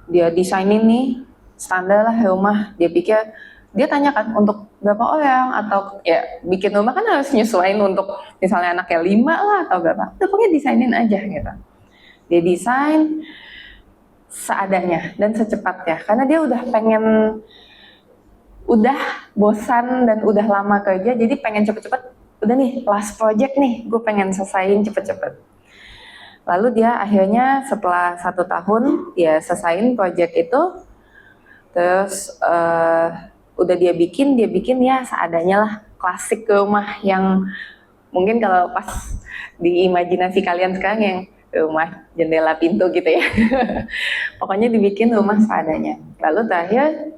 dia desainin nih standar lah rumah. Dia tanyakan untuk berapa orang, atau ya bikin rumah kan harus nyesuaiin untuk misalnya anaknya 5 lah atau berapa. Udah pokoknya desainin aja gitu. Dia desain seadanya dan secepatnya, karena dia udah bosan dan udah lama kerja, jadi pengen cepet-cepet, udah nih last project nih, gue pengen selesaiin cepet-cepet. Lalu dia akhirnya setelah 1 tahun dia selesaiin project itu, terus udah dia bikin ya seadanya lah, klasik rumah yang mungkin kalau pas di imajinasi kalian sekarang yang rumah jendela pintu gitu ya. Pokoknya dibikin rumah seadanya. Lalu terakhir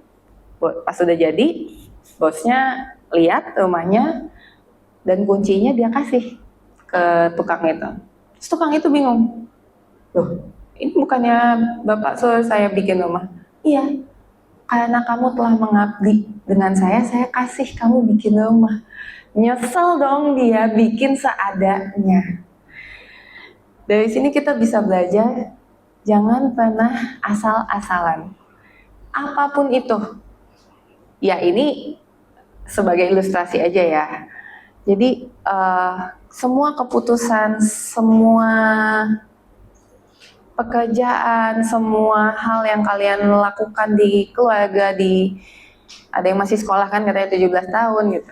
pas sudah jadi, bosnya lihat rumahnya dan kuncinya dia kasih ke tukang itu. Terus tukang itu bingung, loh ini bukannya bapak suruh saya bikin rumah? Iya, karena kamu telah mengabdi dengan saya kasih kamu bikin rumah. Nyesel dong dia bikin seadanya. Dari sini kita bisa belajar, jangan pernah asal-asalan. Apapun itu. Ya ini sebagai ilustrasi aja ya. Jadi semua keputusan, semua pekerjaan, semua hal yang kalian lakukan di keluarga, ada yang masih sekolah kan katanya 17 tahun gitu.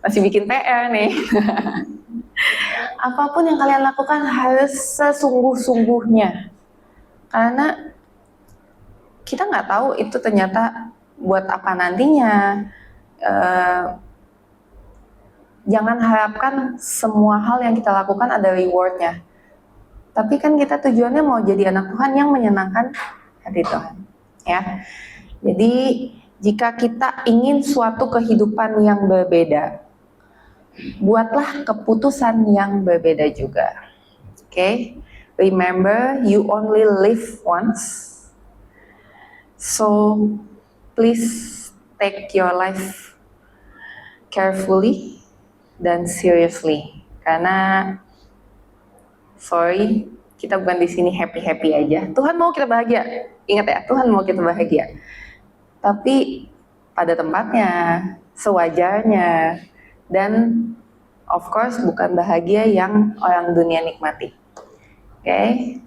Masih bikin PR nih. Apapun yang kalian lakukan harus sesungguh-sungguhnya. Karena kita nggak tahu itu ternyata buat apa nantinya. Jangan harapkan semua hal yang kita lakukan ada rewardnya. Tapi kan kita tujuannya mau jadi anak Tuhan yang menyenangkan hati Tuhan. Ya. Jadi jika kita ingin suatu kehidupan yang berbeda, buatlah keputusan yang berbeda juga. Okay? Remember, you only live once. So, please take your life carefully dan seriously. Karena, sorry, kita bukan di sini happy-happy aja. Tuhan mau kita bahagia. Ingat ya, Tuhan mau kita bahagia. Tapi pada tempatnya, sewajarnya, dan of course bukan bahagia yang orang dunia nikmati. Okay?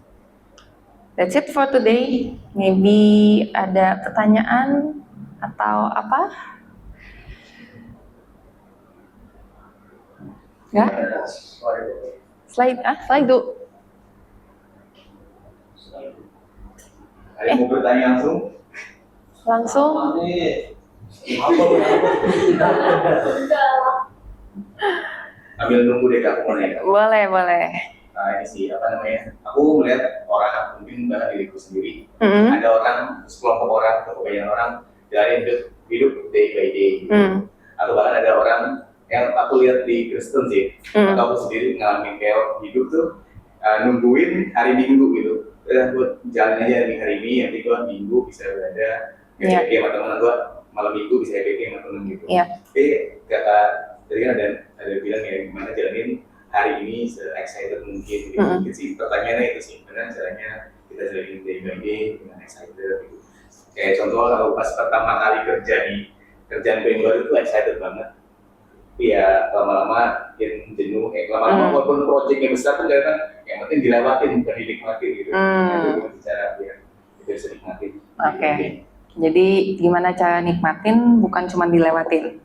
That's it for today. Maybe ada pertanyaan atau apa? Ya? Slide dulu. Ada yang mau bertanya langsung? Langsung? Ambil nunggu deh Kak, mau nanya. Boleh. Nah, ini sih apa namanya? Aku melihat orang, mungkin bahkan diriku sendiri, ada orang, sekelompok orang atau kebanyakan orang jalanin hidup day by day. Atau bahkan ada orang yang aku lihat di Kristen sih, atau aku sendiri ngalamin kayak hidup tuh nungguin hari Minggu gitu. Buat jalan aja nih hari ini, nanti gua Minggu bisa berada happy sama teman gua, malam Minggu bisa happy sama teman gitu. Tapi kata tadi kan ada bilang ya gimana jalanin hari ini se-excited mungkin gitu. Mungkin sih pertanyaannya itu sih, gimana caranya kita jalanin day by day dengan excited gitu. Kayak contoh kalau pas pertama kali kerja di kerjaan yang baru itu excited banget. Tapi ya lama-lama makin jenuh, lama-lama walaupun project yang besar pun ternyata yang penting dilewatin, bukan dinikmatin gitu. Itu gimana cara biar bisa dinikmatin. Oke. Jadi gimana cara nikmatin, bukan cuma dilewatin.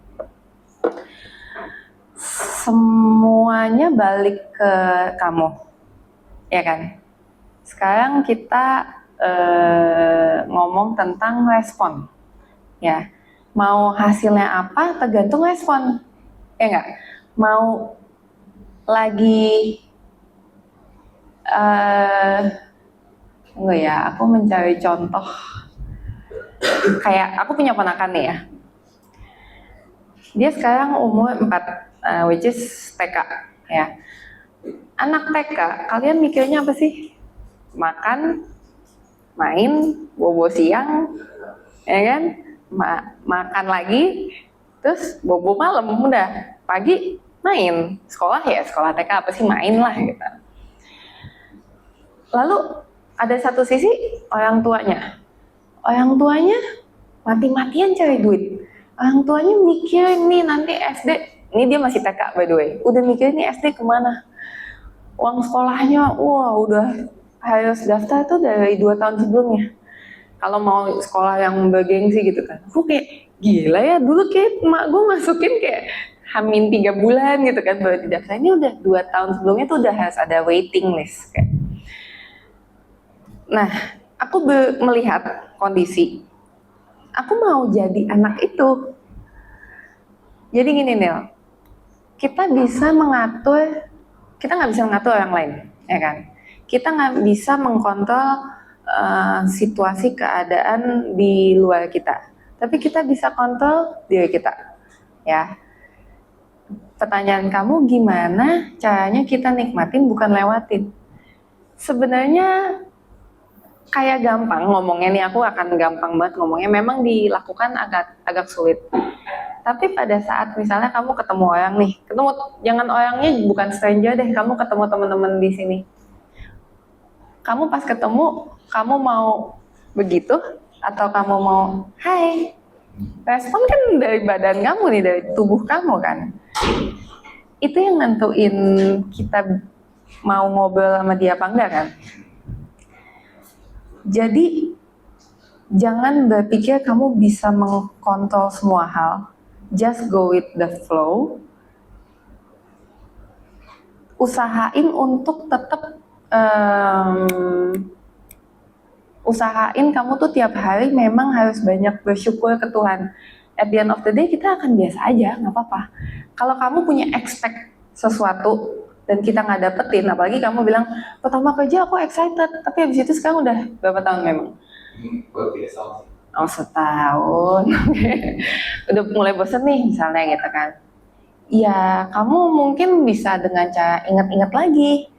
Semuanya balik ke kamu, ya kan? Sekarang kita ngomong tentang respon, ya. Mau hasilnya apa tergantung respon, ya nggak? Mau lagi enggak ya, aku mencari contoh. Kayak aku punya ponakan nih ya. Dia sekarang umur 4, which is TK ya. Anak TK, kalian mikirnya apa sih? Makan, main, bobo siang, ya kan? Makan lagi, terus bobo malam, udah. Pagi main, sekolah ya sekolah TK apa sih, main lah gitu. Lalu ada satu sisi orang tuanya. Orang tuanya mati-matian cari duit. Orang tuanya mikir nih nanti SD, ini dia masih TK by the way, udah mikir nih SD kemana? Uang sekolahnya, wah udah harus daftar tuh dari 2 tahun sebelumnya. Kalau mau sekolah yang bergengsi gitu kan. Aku kayak, gila ya, dulu kayak emak gue masukin kayak hamin 3 bulan gitu kan baru didaftar. Ini udah 2 tahun sebelumnya tuh udah harus ada waiting list kayak. Nah, aku melihat kondisi. Aku mau jadi anak itu. Jadi gini Nil, kita bisa mengatur, kita nggak bisa mengatur orang lain, ya kan? Kita nggak bisa mengkontrol situasi keadaan di luar kita, tapi kita bisa kontrol diri kita, ya. Pertanyaan kamu gimana caranya kita nikmatin bukan lewatin? Sebenarnya kayak gampang ngomongnya nih, aku akan gampang banget ngomongnya, memang dilakukan agak sulit. Tapi pada saat misalnya kamu ketemu orang nih, jangan orangnya bukan stranger deh, kamu ketemu teman-teman di sini. Kamu pas ketemu, kamu mau begitu atau kamu mau hai? Respon kan dari badan kamu nih, dari tubuh kamu kan. Itu yang nentuin kita mau ngobrol sama dia apa enggak kan. Jadi jangan berpikir kamu bisa mengkontrol semua hal. Just go with the flow. Usahain untuk tetap usahain kamu tuh tiap hari memang harus banyak bersyukur ke Tuhan. At the end of the day kita akan biasa aja, nggak apa-apa. Kalau kamu punya expect sesuatu dan kita nggak dapetin, apalagi kamu bilang pertama kerja aku excited, tapi habis itu sekarang udah berapa tahun memang? Baru 3 tahun. Oh, setahun. Udah mulai bosen nih misalnya gitu kan. Ya kamu mungkin bisa dengan cara ingat-ingat lagi.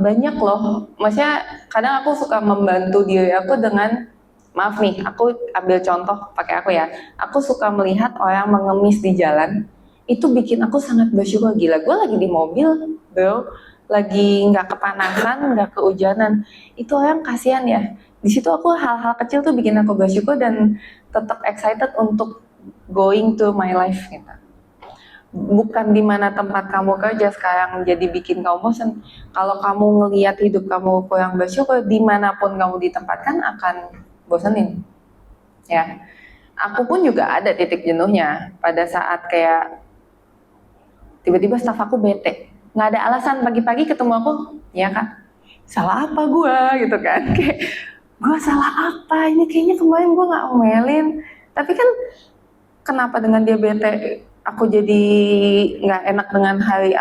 Banyak loh, maksudnya kadang aku suka membantu diri aku dengan, maaf nih, aku ambil contoh pakai aku ya, aku suka melihat orang mengemis di jalan, itu bikin aku sangat bersyukur. Gila, gue lagi di mobil bro, lagi nggak kepanasan, nggak kehujanan, itu orang kasihan ya. Di situ aku hal-hal kecil tuh bikin aku bersyukur dan tetap excited untuk going to my life gitu. Bukan di mana tempat kamu kerja sekarang jadi bikin kamu bosan. Kalau kamu ngelihat hidup kamu kurang bersyukur, dimanapun kamu ditempatkan akan bosenin. Ya, aku pun juga ada titik jenuhnya pada saat kayak tiba-tiba staf aku bete, nggak ada alasan, pagi-pagi ketemu aku, ya kan, salah apa gua gitu kan? Kayak gua salah apa? Ini kayaknya kemarin gua nggak omelin, tapi kan kenapa dengan dia bete? Aku jadi nggak enak dengan hari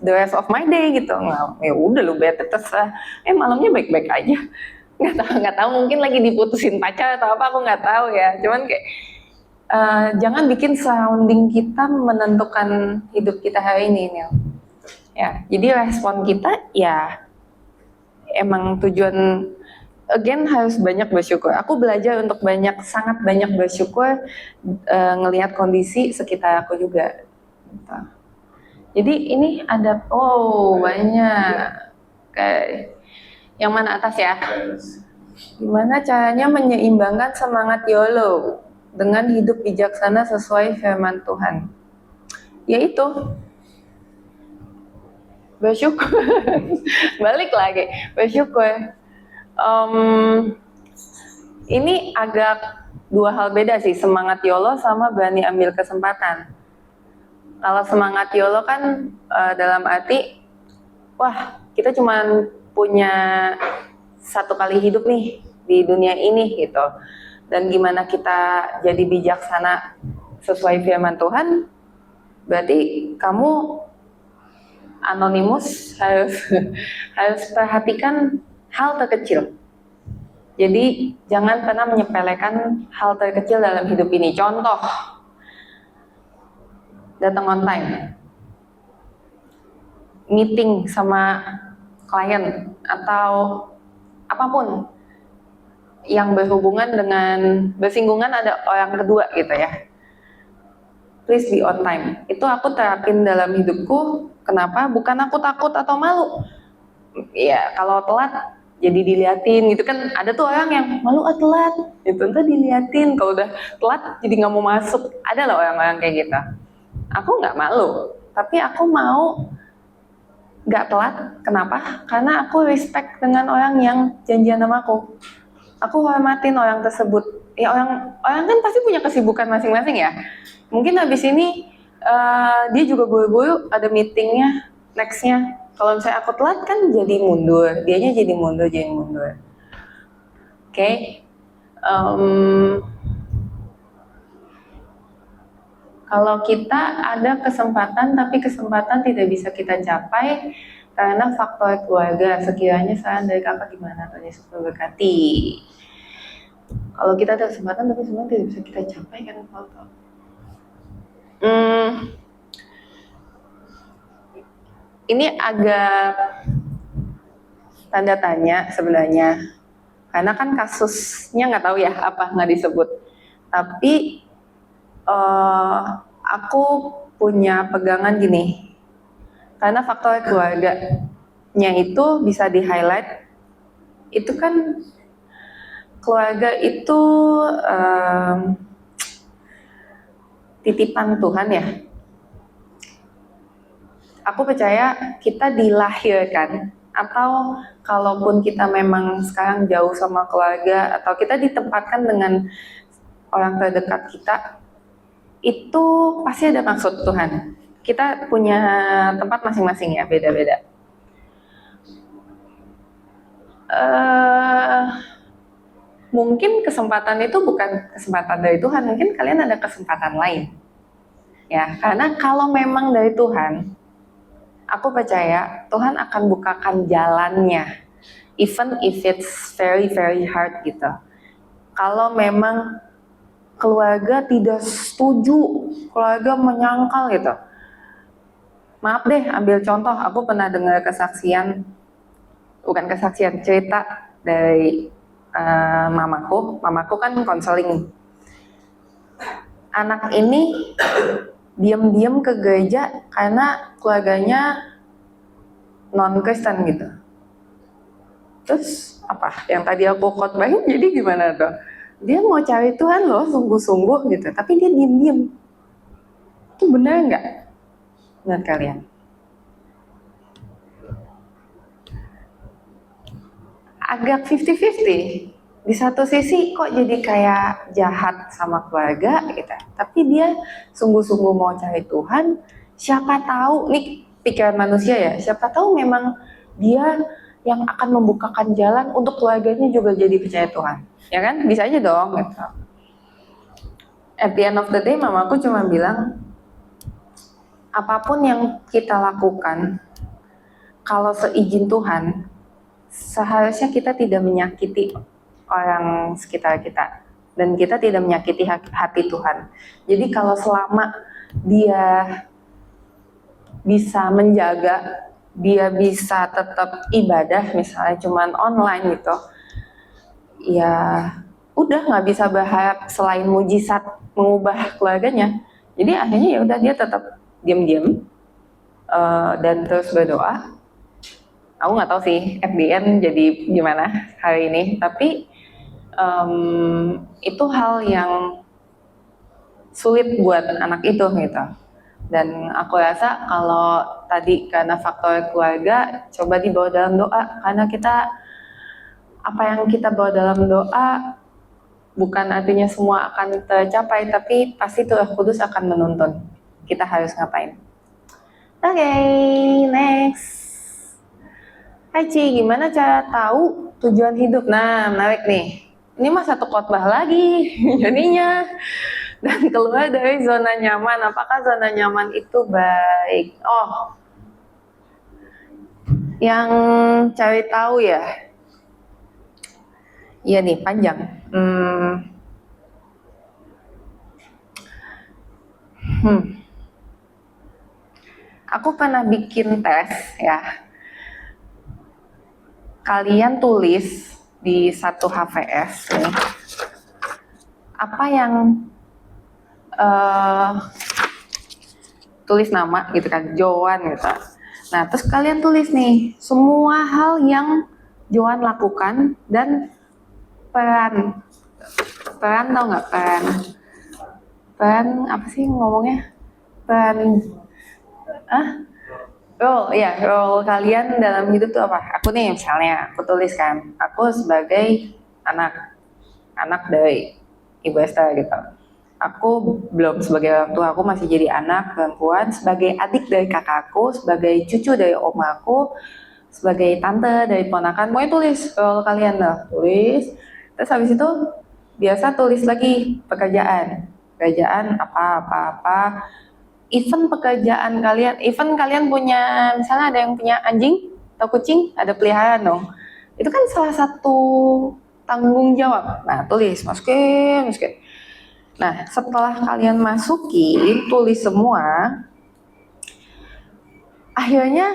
the rest of my day gitu. Nggak, ya udah lu bete terserah. Malamnya baik-baik aja. Nggak tahu mungkin lagi diputusin pacar atau apa, aku nggak tahu ya. Cuman kayak jangan bikin surrounding kita menentukan hidup kita hari ini, Nil. Ya, jadi respon kita ya emang tujuan. Again harus banyak bersyukur. Aku belajar untuk sangat banyak bersyukur ngelihat kondisi sekitar aku juga. Gitu. Jadi ini ada, banyak. Kayak yang mana atas ya? Gimana caranya menyeimbangkan semangat YOLO dengan hidup bijaksana sesuai firman Tuhan? Yaitu Bersyukur. Balik lagi, bersyukur. Ini agak dua hal beda sih, semangat YOLO sama berani ambil kesempatan. Kalau semangat YOLO kan dalam arti, wah kita cuma punya satu kali hidup nih di dunia ini gitu. Dan gimana kita jadi bijaksana sesuai firman Tuhan, berarti kamu anonimus harus perhatikan hal terkecil. Jadi jangan pernah menyepelekan hal terkecil dalam hidup ini. Contoh, datang on time, meeting sama klien atau apapun yang berhubungan dengan bersinggungan ada orang kedua gitu ya. Please be on time. Itu aku terapin dalam hidupku. Kenapa? Bukan aku takut atau malu. Ya kalau telat jadi diliatin gitu kan, ada tuh orang yang malu telat, itu ntar diliatin, kalau udah telat jadi nggak mau masuk, ada loh orang-orang kayak gitu. Aku nggak malu, tapi aku mau nggak telat. Kenapa? Karena aku respect dengan orang yang janjian sama aku. Aku hormatin orang tersebut. Ya orang kan pasti punya kesibukan masing-masing ya. Mungkin habis ini dia juga buru-buru ada meetingnya nextnya. Kalau misalnya aku telat kan jadi mundur, dianya jadi mundur. Oke. Kalau kita ada kesempatan tapi kesempatan tidak bisa kita capai karena faktor keluarga, sekiranya saran dari kakak gimana? Tuhan Yesus memberkati. Kalau kita ada kesempatan tapi sebenarnya tidak bisa kita capai karena faktor. Ini agak tanda tanya sebenarnya, karena kan kasusnya nggak tahu ya apa, nggak disebut. Tapi aku punya pegangan gini, karena faktor keluarganya itu bisa di highlight. Itu kan keluarga itu titipan Tuhan ya. Aku percaya kita dilahirkan, atau kalaupun kita memang sekarang jauh sama keluarga atau kita ditempatkan dengan orang terdekat kita, itu pasti ada maksud Tuhan. Kita punya tempat masing-masing ya, beda-beda. Mungkin kesempatan itu bukan kesempatan dari Tuhan, mungkin kalian ada kesempatan lain. Ya, karena kalau memang dari Tuhan, aku percaya Tuhan akan bukakan jalannya, even if it's very very hard gitu. Kalau memang keluarga tidak setuju, keluarga menyangkal gitu, maaf deh, ambil contoh, aku pernah dengar cerita dari mamaku kan konseling. Anak ini diam-diam ke gereja karena keluarganya non-Kristen gitu. Terus apa? Yang tadi aku khotbahin jadi gimana tuh? Dia mau cari Tuhan loh, sungguh-sungguh gitu. Tapi dia diam-diam. Itu benar nggak? Menurut kalian? Agak 50-50. Di satu sisi kok jadi kayak jahat sama keluarga gitu, tapi dia sungguh-sungguh mau cari Tuhan. Siapa tahu, nih pikiran manusia ya, siapa tahu memang dia yang akan membukakan jalan untuk keluarganya juga jadi percaya Tuhan, ya kan? Bisa aja dong gitu. At the end of the day, mamaku cuma bilang, apapun yang kita lakukan, kalau seizin Tuhan, seharusnya kita tidak menyakiti orang sekitar kita, dan kita tidak menyakiti hati Tuhan. Jadi kalau selama dia bisa menjaga, dia bisa tetap ibadah, misalnya cuman online gitu, ya udah nggak bisa berharap selain mujizat mengubah keluarganya. Jadi akhirnya ya udah dia tetap diam-diam dan terus berdoa. Aku nggak tahu sih FBN jadi gimana hari ini, tapi itu hal yang sulit buat anak itu gitu. Dan aku rasa kalau tadi karena faktor keluarga, coba dibawa dalam doa. Karena apa yang kita bawa dalam doa, bukan artinya semua akan tercapai, tapi pasti Roh Kudus akan menuntun kita harus ngapain. Oke, next. Hai Ci, gimana cara tahu tujuan hidup? Nah, menarik nih. Ini mah satu khotbah lagi jadinya. Dan keluar dari zona nyaman. Apakah zona nyaman itu baik? Oh, yang cari tahu ya. Iya nih, panjang. Aku pernah bikin tes ya. Kalian tulis di satu HVS nih, apa yang tulis nama gitu kan, Joan gitu. Nah, terus kalian tulis nih semua hal yang Joan lakukan dan peran tau nggak peran apa sih ngomongnya, role kalian dalam hidup tuh apa? Aku nih misalnya, aku tulis kan, aku sebagai anak dari Ibu Esther gitu. Aku belum sebagai orang tua, aku masih jadi anak perempuan, sebagai adik dari kakakku, sebagai cucu dari omaku, sebagai tante dari ponakan. Mau tulis role kalian lah, tulis. Terus habis itu biasa tulis lagi pekerjaan apa. Even pekerjaan kalian, even kalian punya, misalnya ada yang punya anjing atau kucing, ada peliharaan dong. Itu kan salah satu tanggung jawab. Nah, masukin. Nah, setelah kalian masukin, tulis semua, akhirnya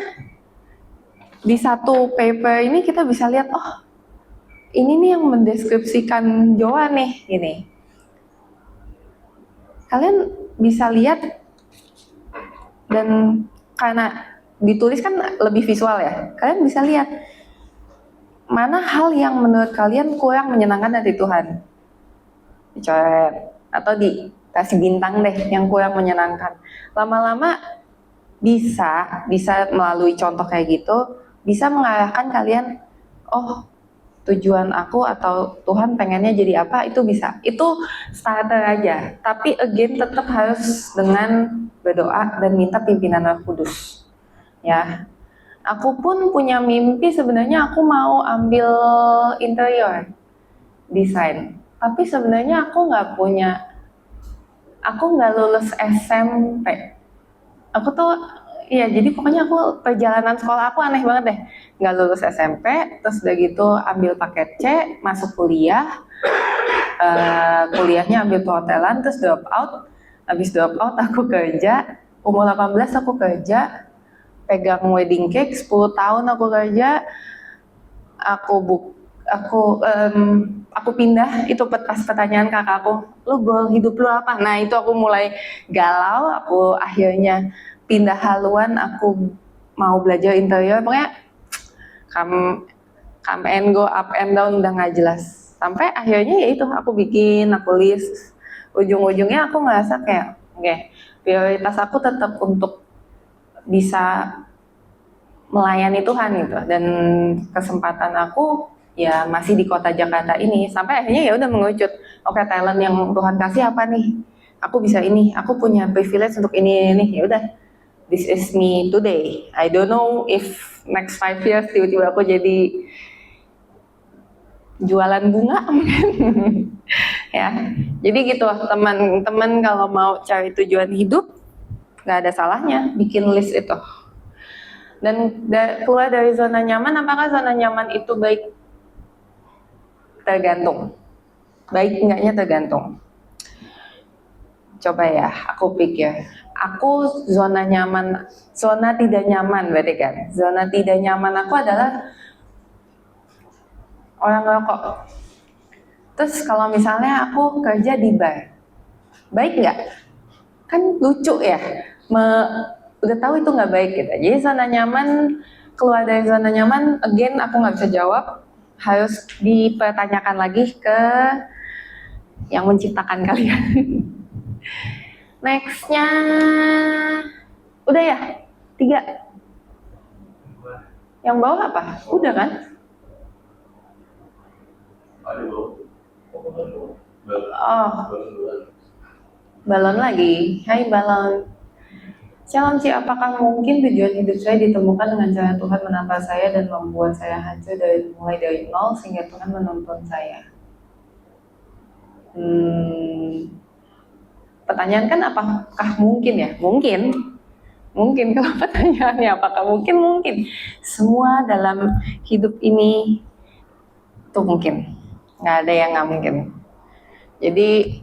di satu paper ini kita bisa lihat, oh, ini nih yang mendeskripsikan Joan nih, gini. Kalian bisa lihat, dan karena ditulis kan lebih visual ya, kalian bisa lihat mana hal yang menurut kalian kurang menyenangkan dari Tuhan, dicoret atau dikasih bintang deh yang kurang menyenangkan. Lama-lama bisa melalui contoh kayak gitu bisa mengarahkan kalian, oh, tujuan aku atau Tuhan pengennya jadi apa, itu bisa. Itu starter aja. Tapi again tetap harus dengan berdoa dan minta pimpinan Roh Kudus. Ya. Aku pun punya mimpi, sebenarnya aku mau ambil interior desain. Tapi sebenarnya aku nggak lulus SMP. Aku tuh jadi pokoknya aku perjalanan sekolah aku aneh banget deh. Nggak lulus SMP, terus udah gitu ambil paket C, masuk kuliah, kuliahnya ambil perhotelan, terus drop out. Habis drop out aku kerja, umur 18 aku kerja, pegang wedding cake, 10 tahun aku kerja, aku pindah, itu pas pertanyaan kakakku, lu goal hidup lu apa? Nah itu aku mulai galau, aku akhirnya pindah haluan, aku mau belajar interior, pokoknya come and go, up and down, udah nggak jelas. Sampai akhirnya ya itu, aku list, ujung-ujungnya aku ngerasa kayak, prioritas aku tetap untuk bisa melayani Tuhan gitu, dan kesempatan aku ya masih di kota Jakarta ini. Sampai akhirnya ya udah mengerucut, oke, talent yang Tuhan kasih apa nih? Aku bisa ini, aku punya privilege untuk ini, ya udah. This is me today. I don't know if next 5 years tiba-tiba aku jadi jualan bunga mungkin. Ya. Jadi gitu, teman-teman kalau mau cari tujuan hidup, nggak ada salahnya bikin list itu. Dan keluar dari zona nyaman, apakah zona nyaman itu baik? Tergantung. Baik enggaknya tergantung. Coba ya, aku pikir. Aku zona tidak nyaman berarti kan. Zona tidak nyaman aku adalah orang rokok. Terus kalau misalnya aku kerja di bar, baik nggak? Kan lucu ya, udah tahu itu nggak baik gitu. Jadi zona nyaman, keluar dari zona nyaman, again aku nggak bisa jawab, harus dipertanyakan lagi ke yang menciptakan kalian. Nextnya, udah ya? 3. Yang bawah apa? Udah kan? Aduh, Oh, balon lagi. Hai balon. Shalom Ci, apakah mungkin tujuan hidup saya ditemukan dengan cara Tuhan menambah saya dan membuat saya hancur mulai dari nol sehingga Tuhan menuntun saya? Pertanyaan kan apakah mungkin ya? Mungkin. Mungkin kalau pertanyaannya apakah mungkin? Mungkin. Semua dalam hidup ini tuh mungkin. Nggak ada yang nggak mungkin. Jadi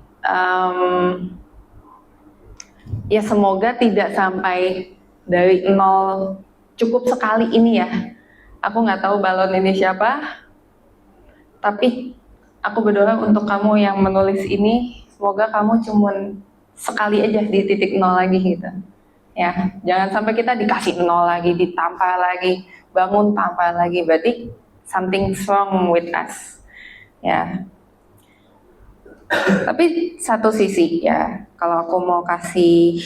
ya semoga tidak sampai dari nol, cukup sekali ini ya. Aku nggak tahu balon ini siapa, tapi aku berdoa untuk kamu yang menulis ini, semoga kamu cuman sekali aja di titik nol lagi gitu. Ya, jangan sampai kita dikasih nol lagi, ditampar lagi, bangun tampar lagi, berarti something wrong with us. Ya. Tapi satu sisi ya, kalau aku mau kasih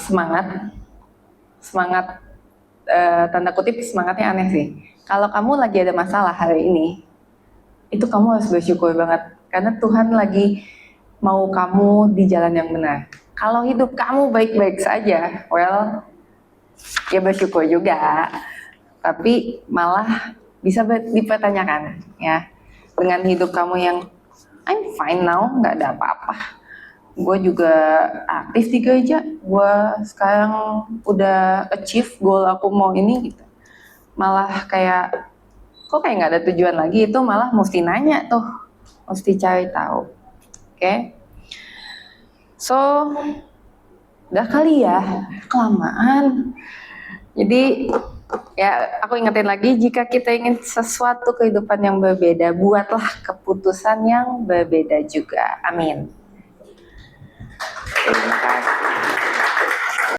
semangat tanda kutip semangatnya aneh sih. Kalau kamu lagi ada masalah hari ini, itu kamu harus bersyukur banget karena Tuhan lagi mau kamu di jalan yang benar. Kalau hidup kamu baik-baik saja, well, ya bersyukur juga. Tapi malah bisa dipertanyakan ya. Dengan hidup kamu yang I'm fine now, nggak ada apa-apa. Gue juga aktif di gereja, gue sekarang udah achieve goal aku mau ini gitu. Malah kayak, kok kayak nggak ada tujuan lagi, itu malah mesti nanya tuh, mesti cari tahu. Oke? So, udah kali ya, kelamaan. Jadi, ya aku ingetin lagi, jika kita ingin sesuatu kehidupan yang berbeda, buatlah keputusan yang berbeda juga. Amin.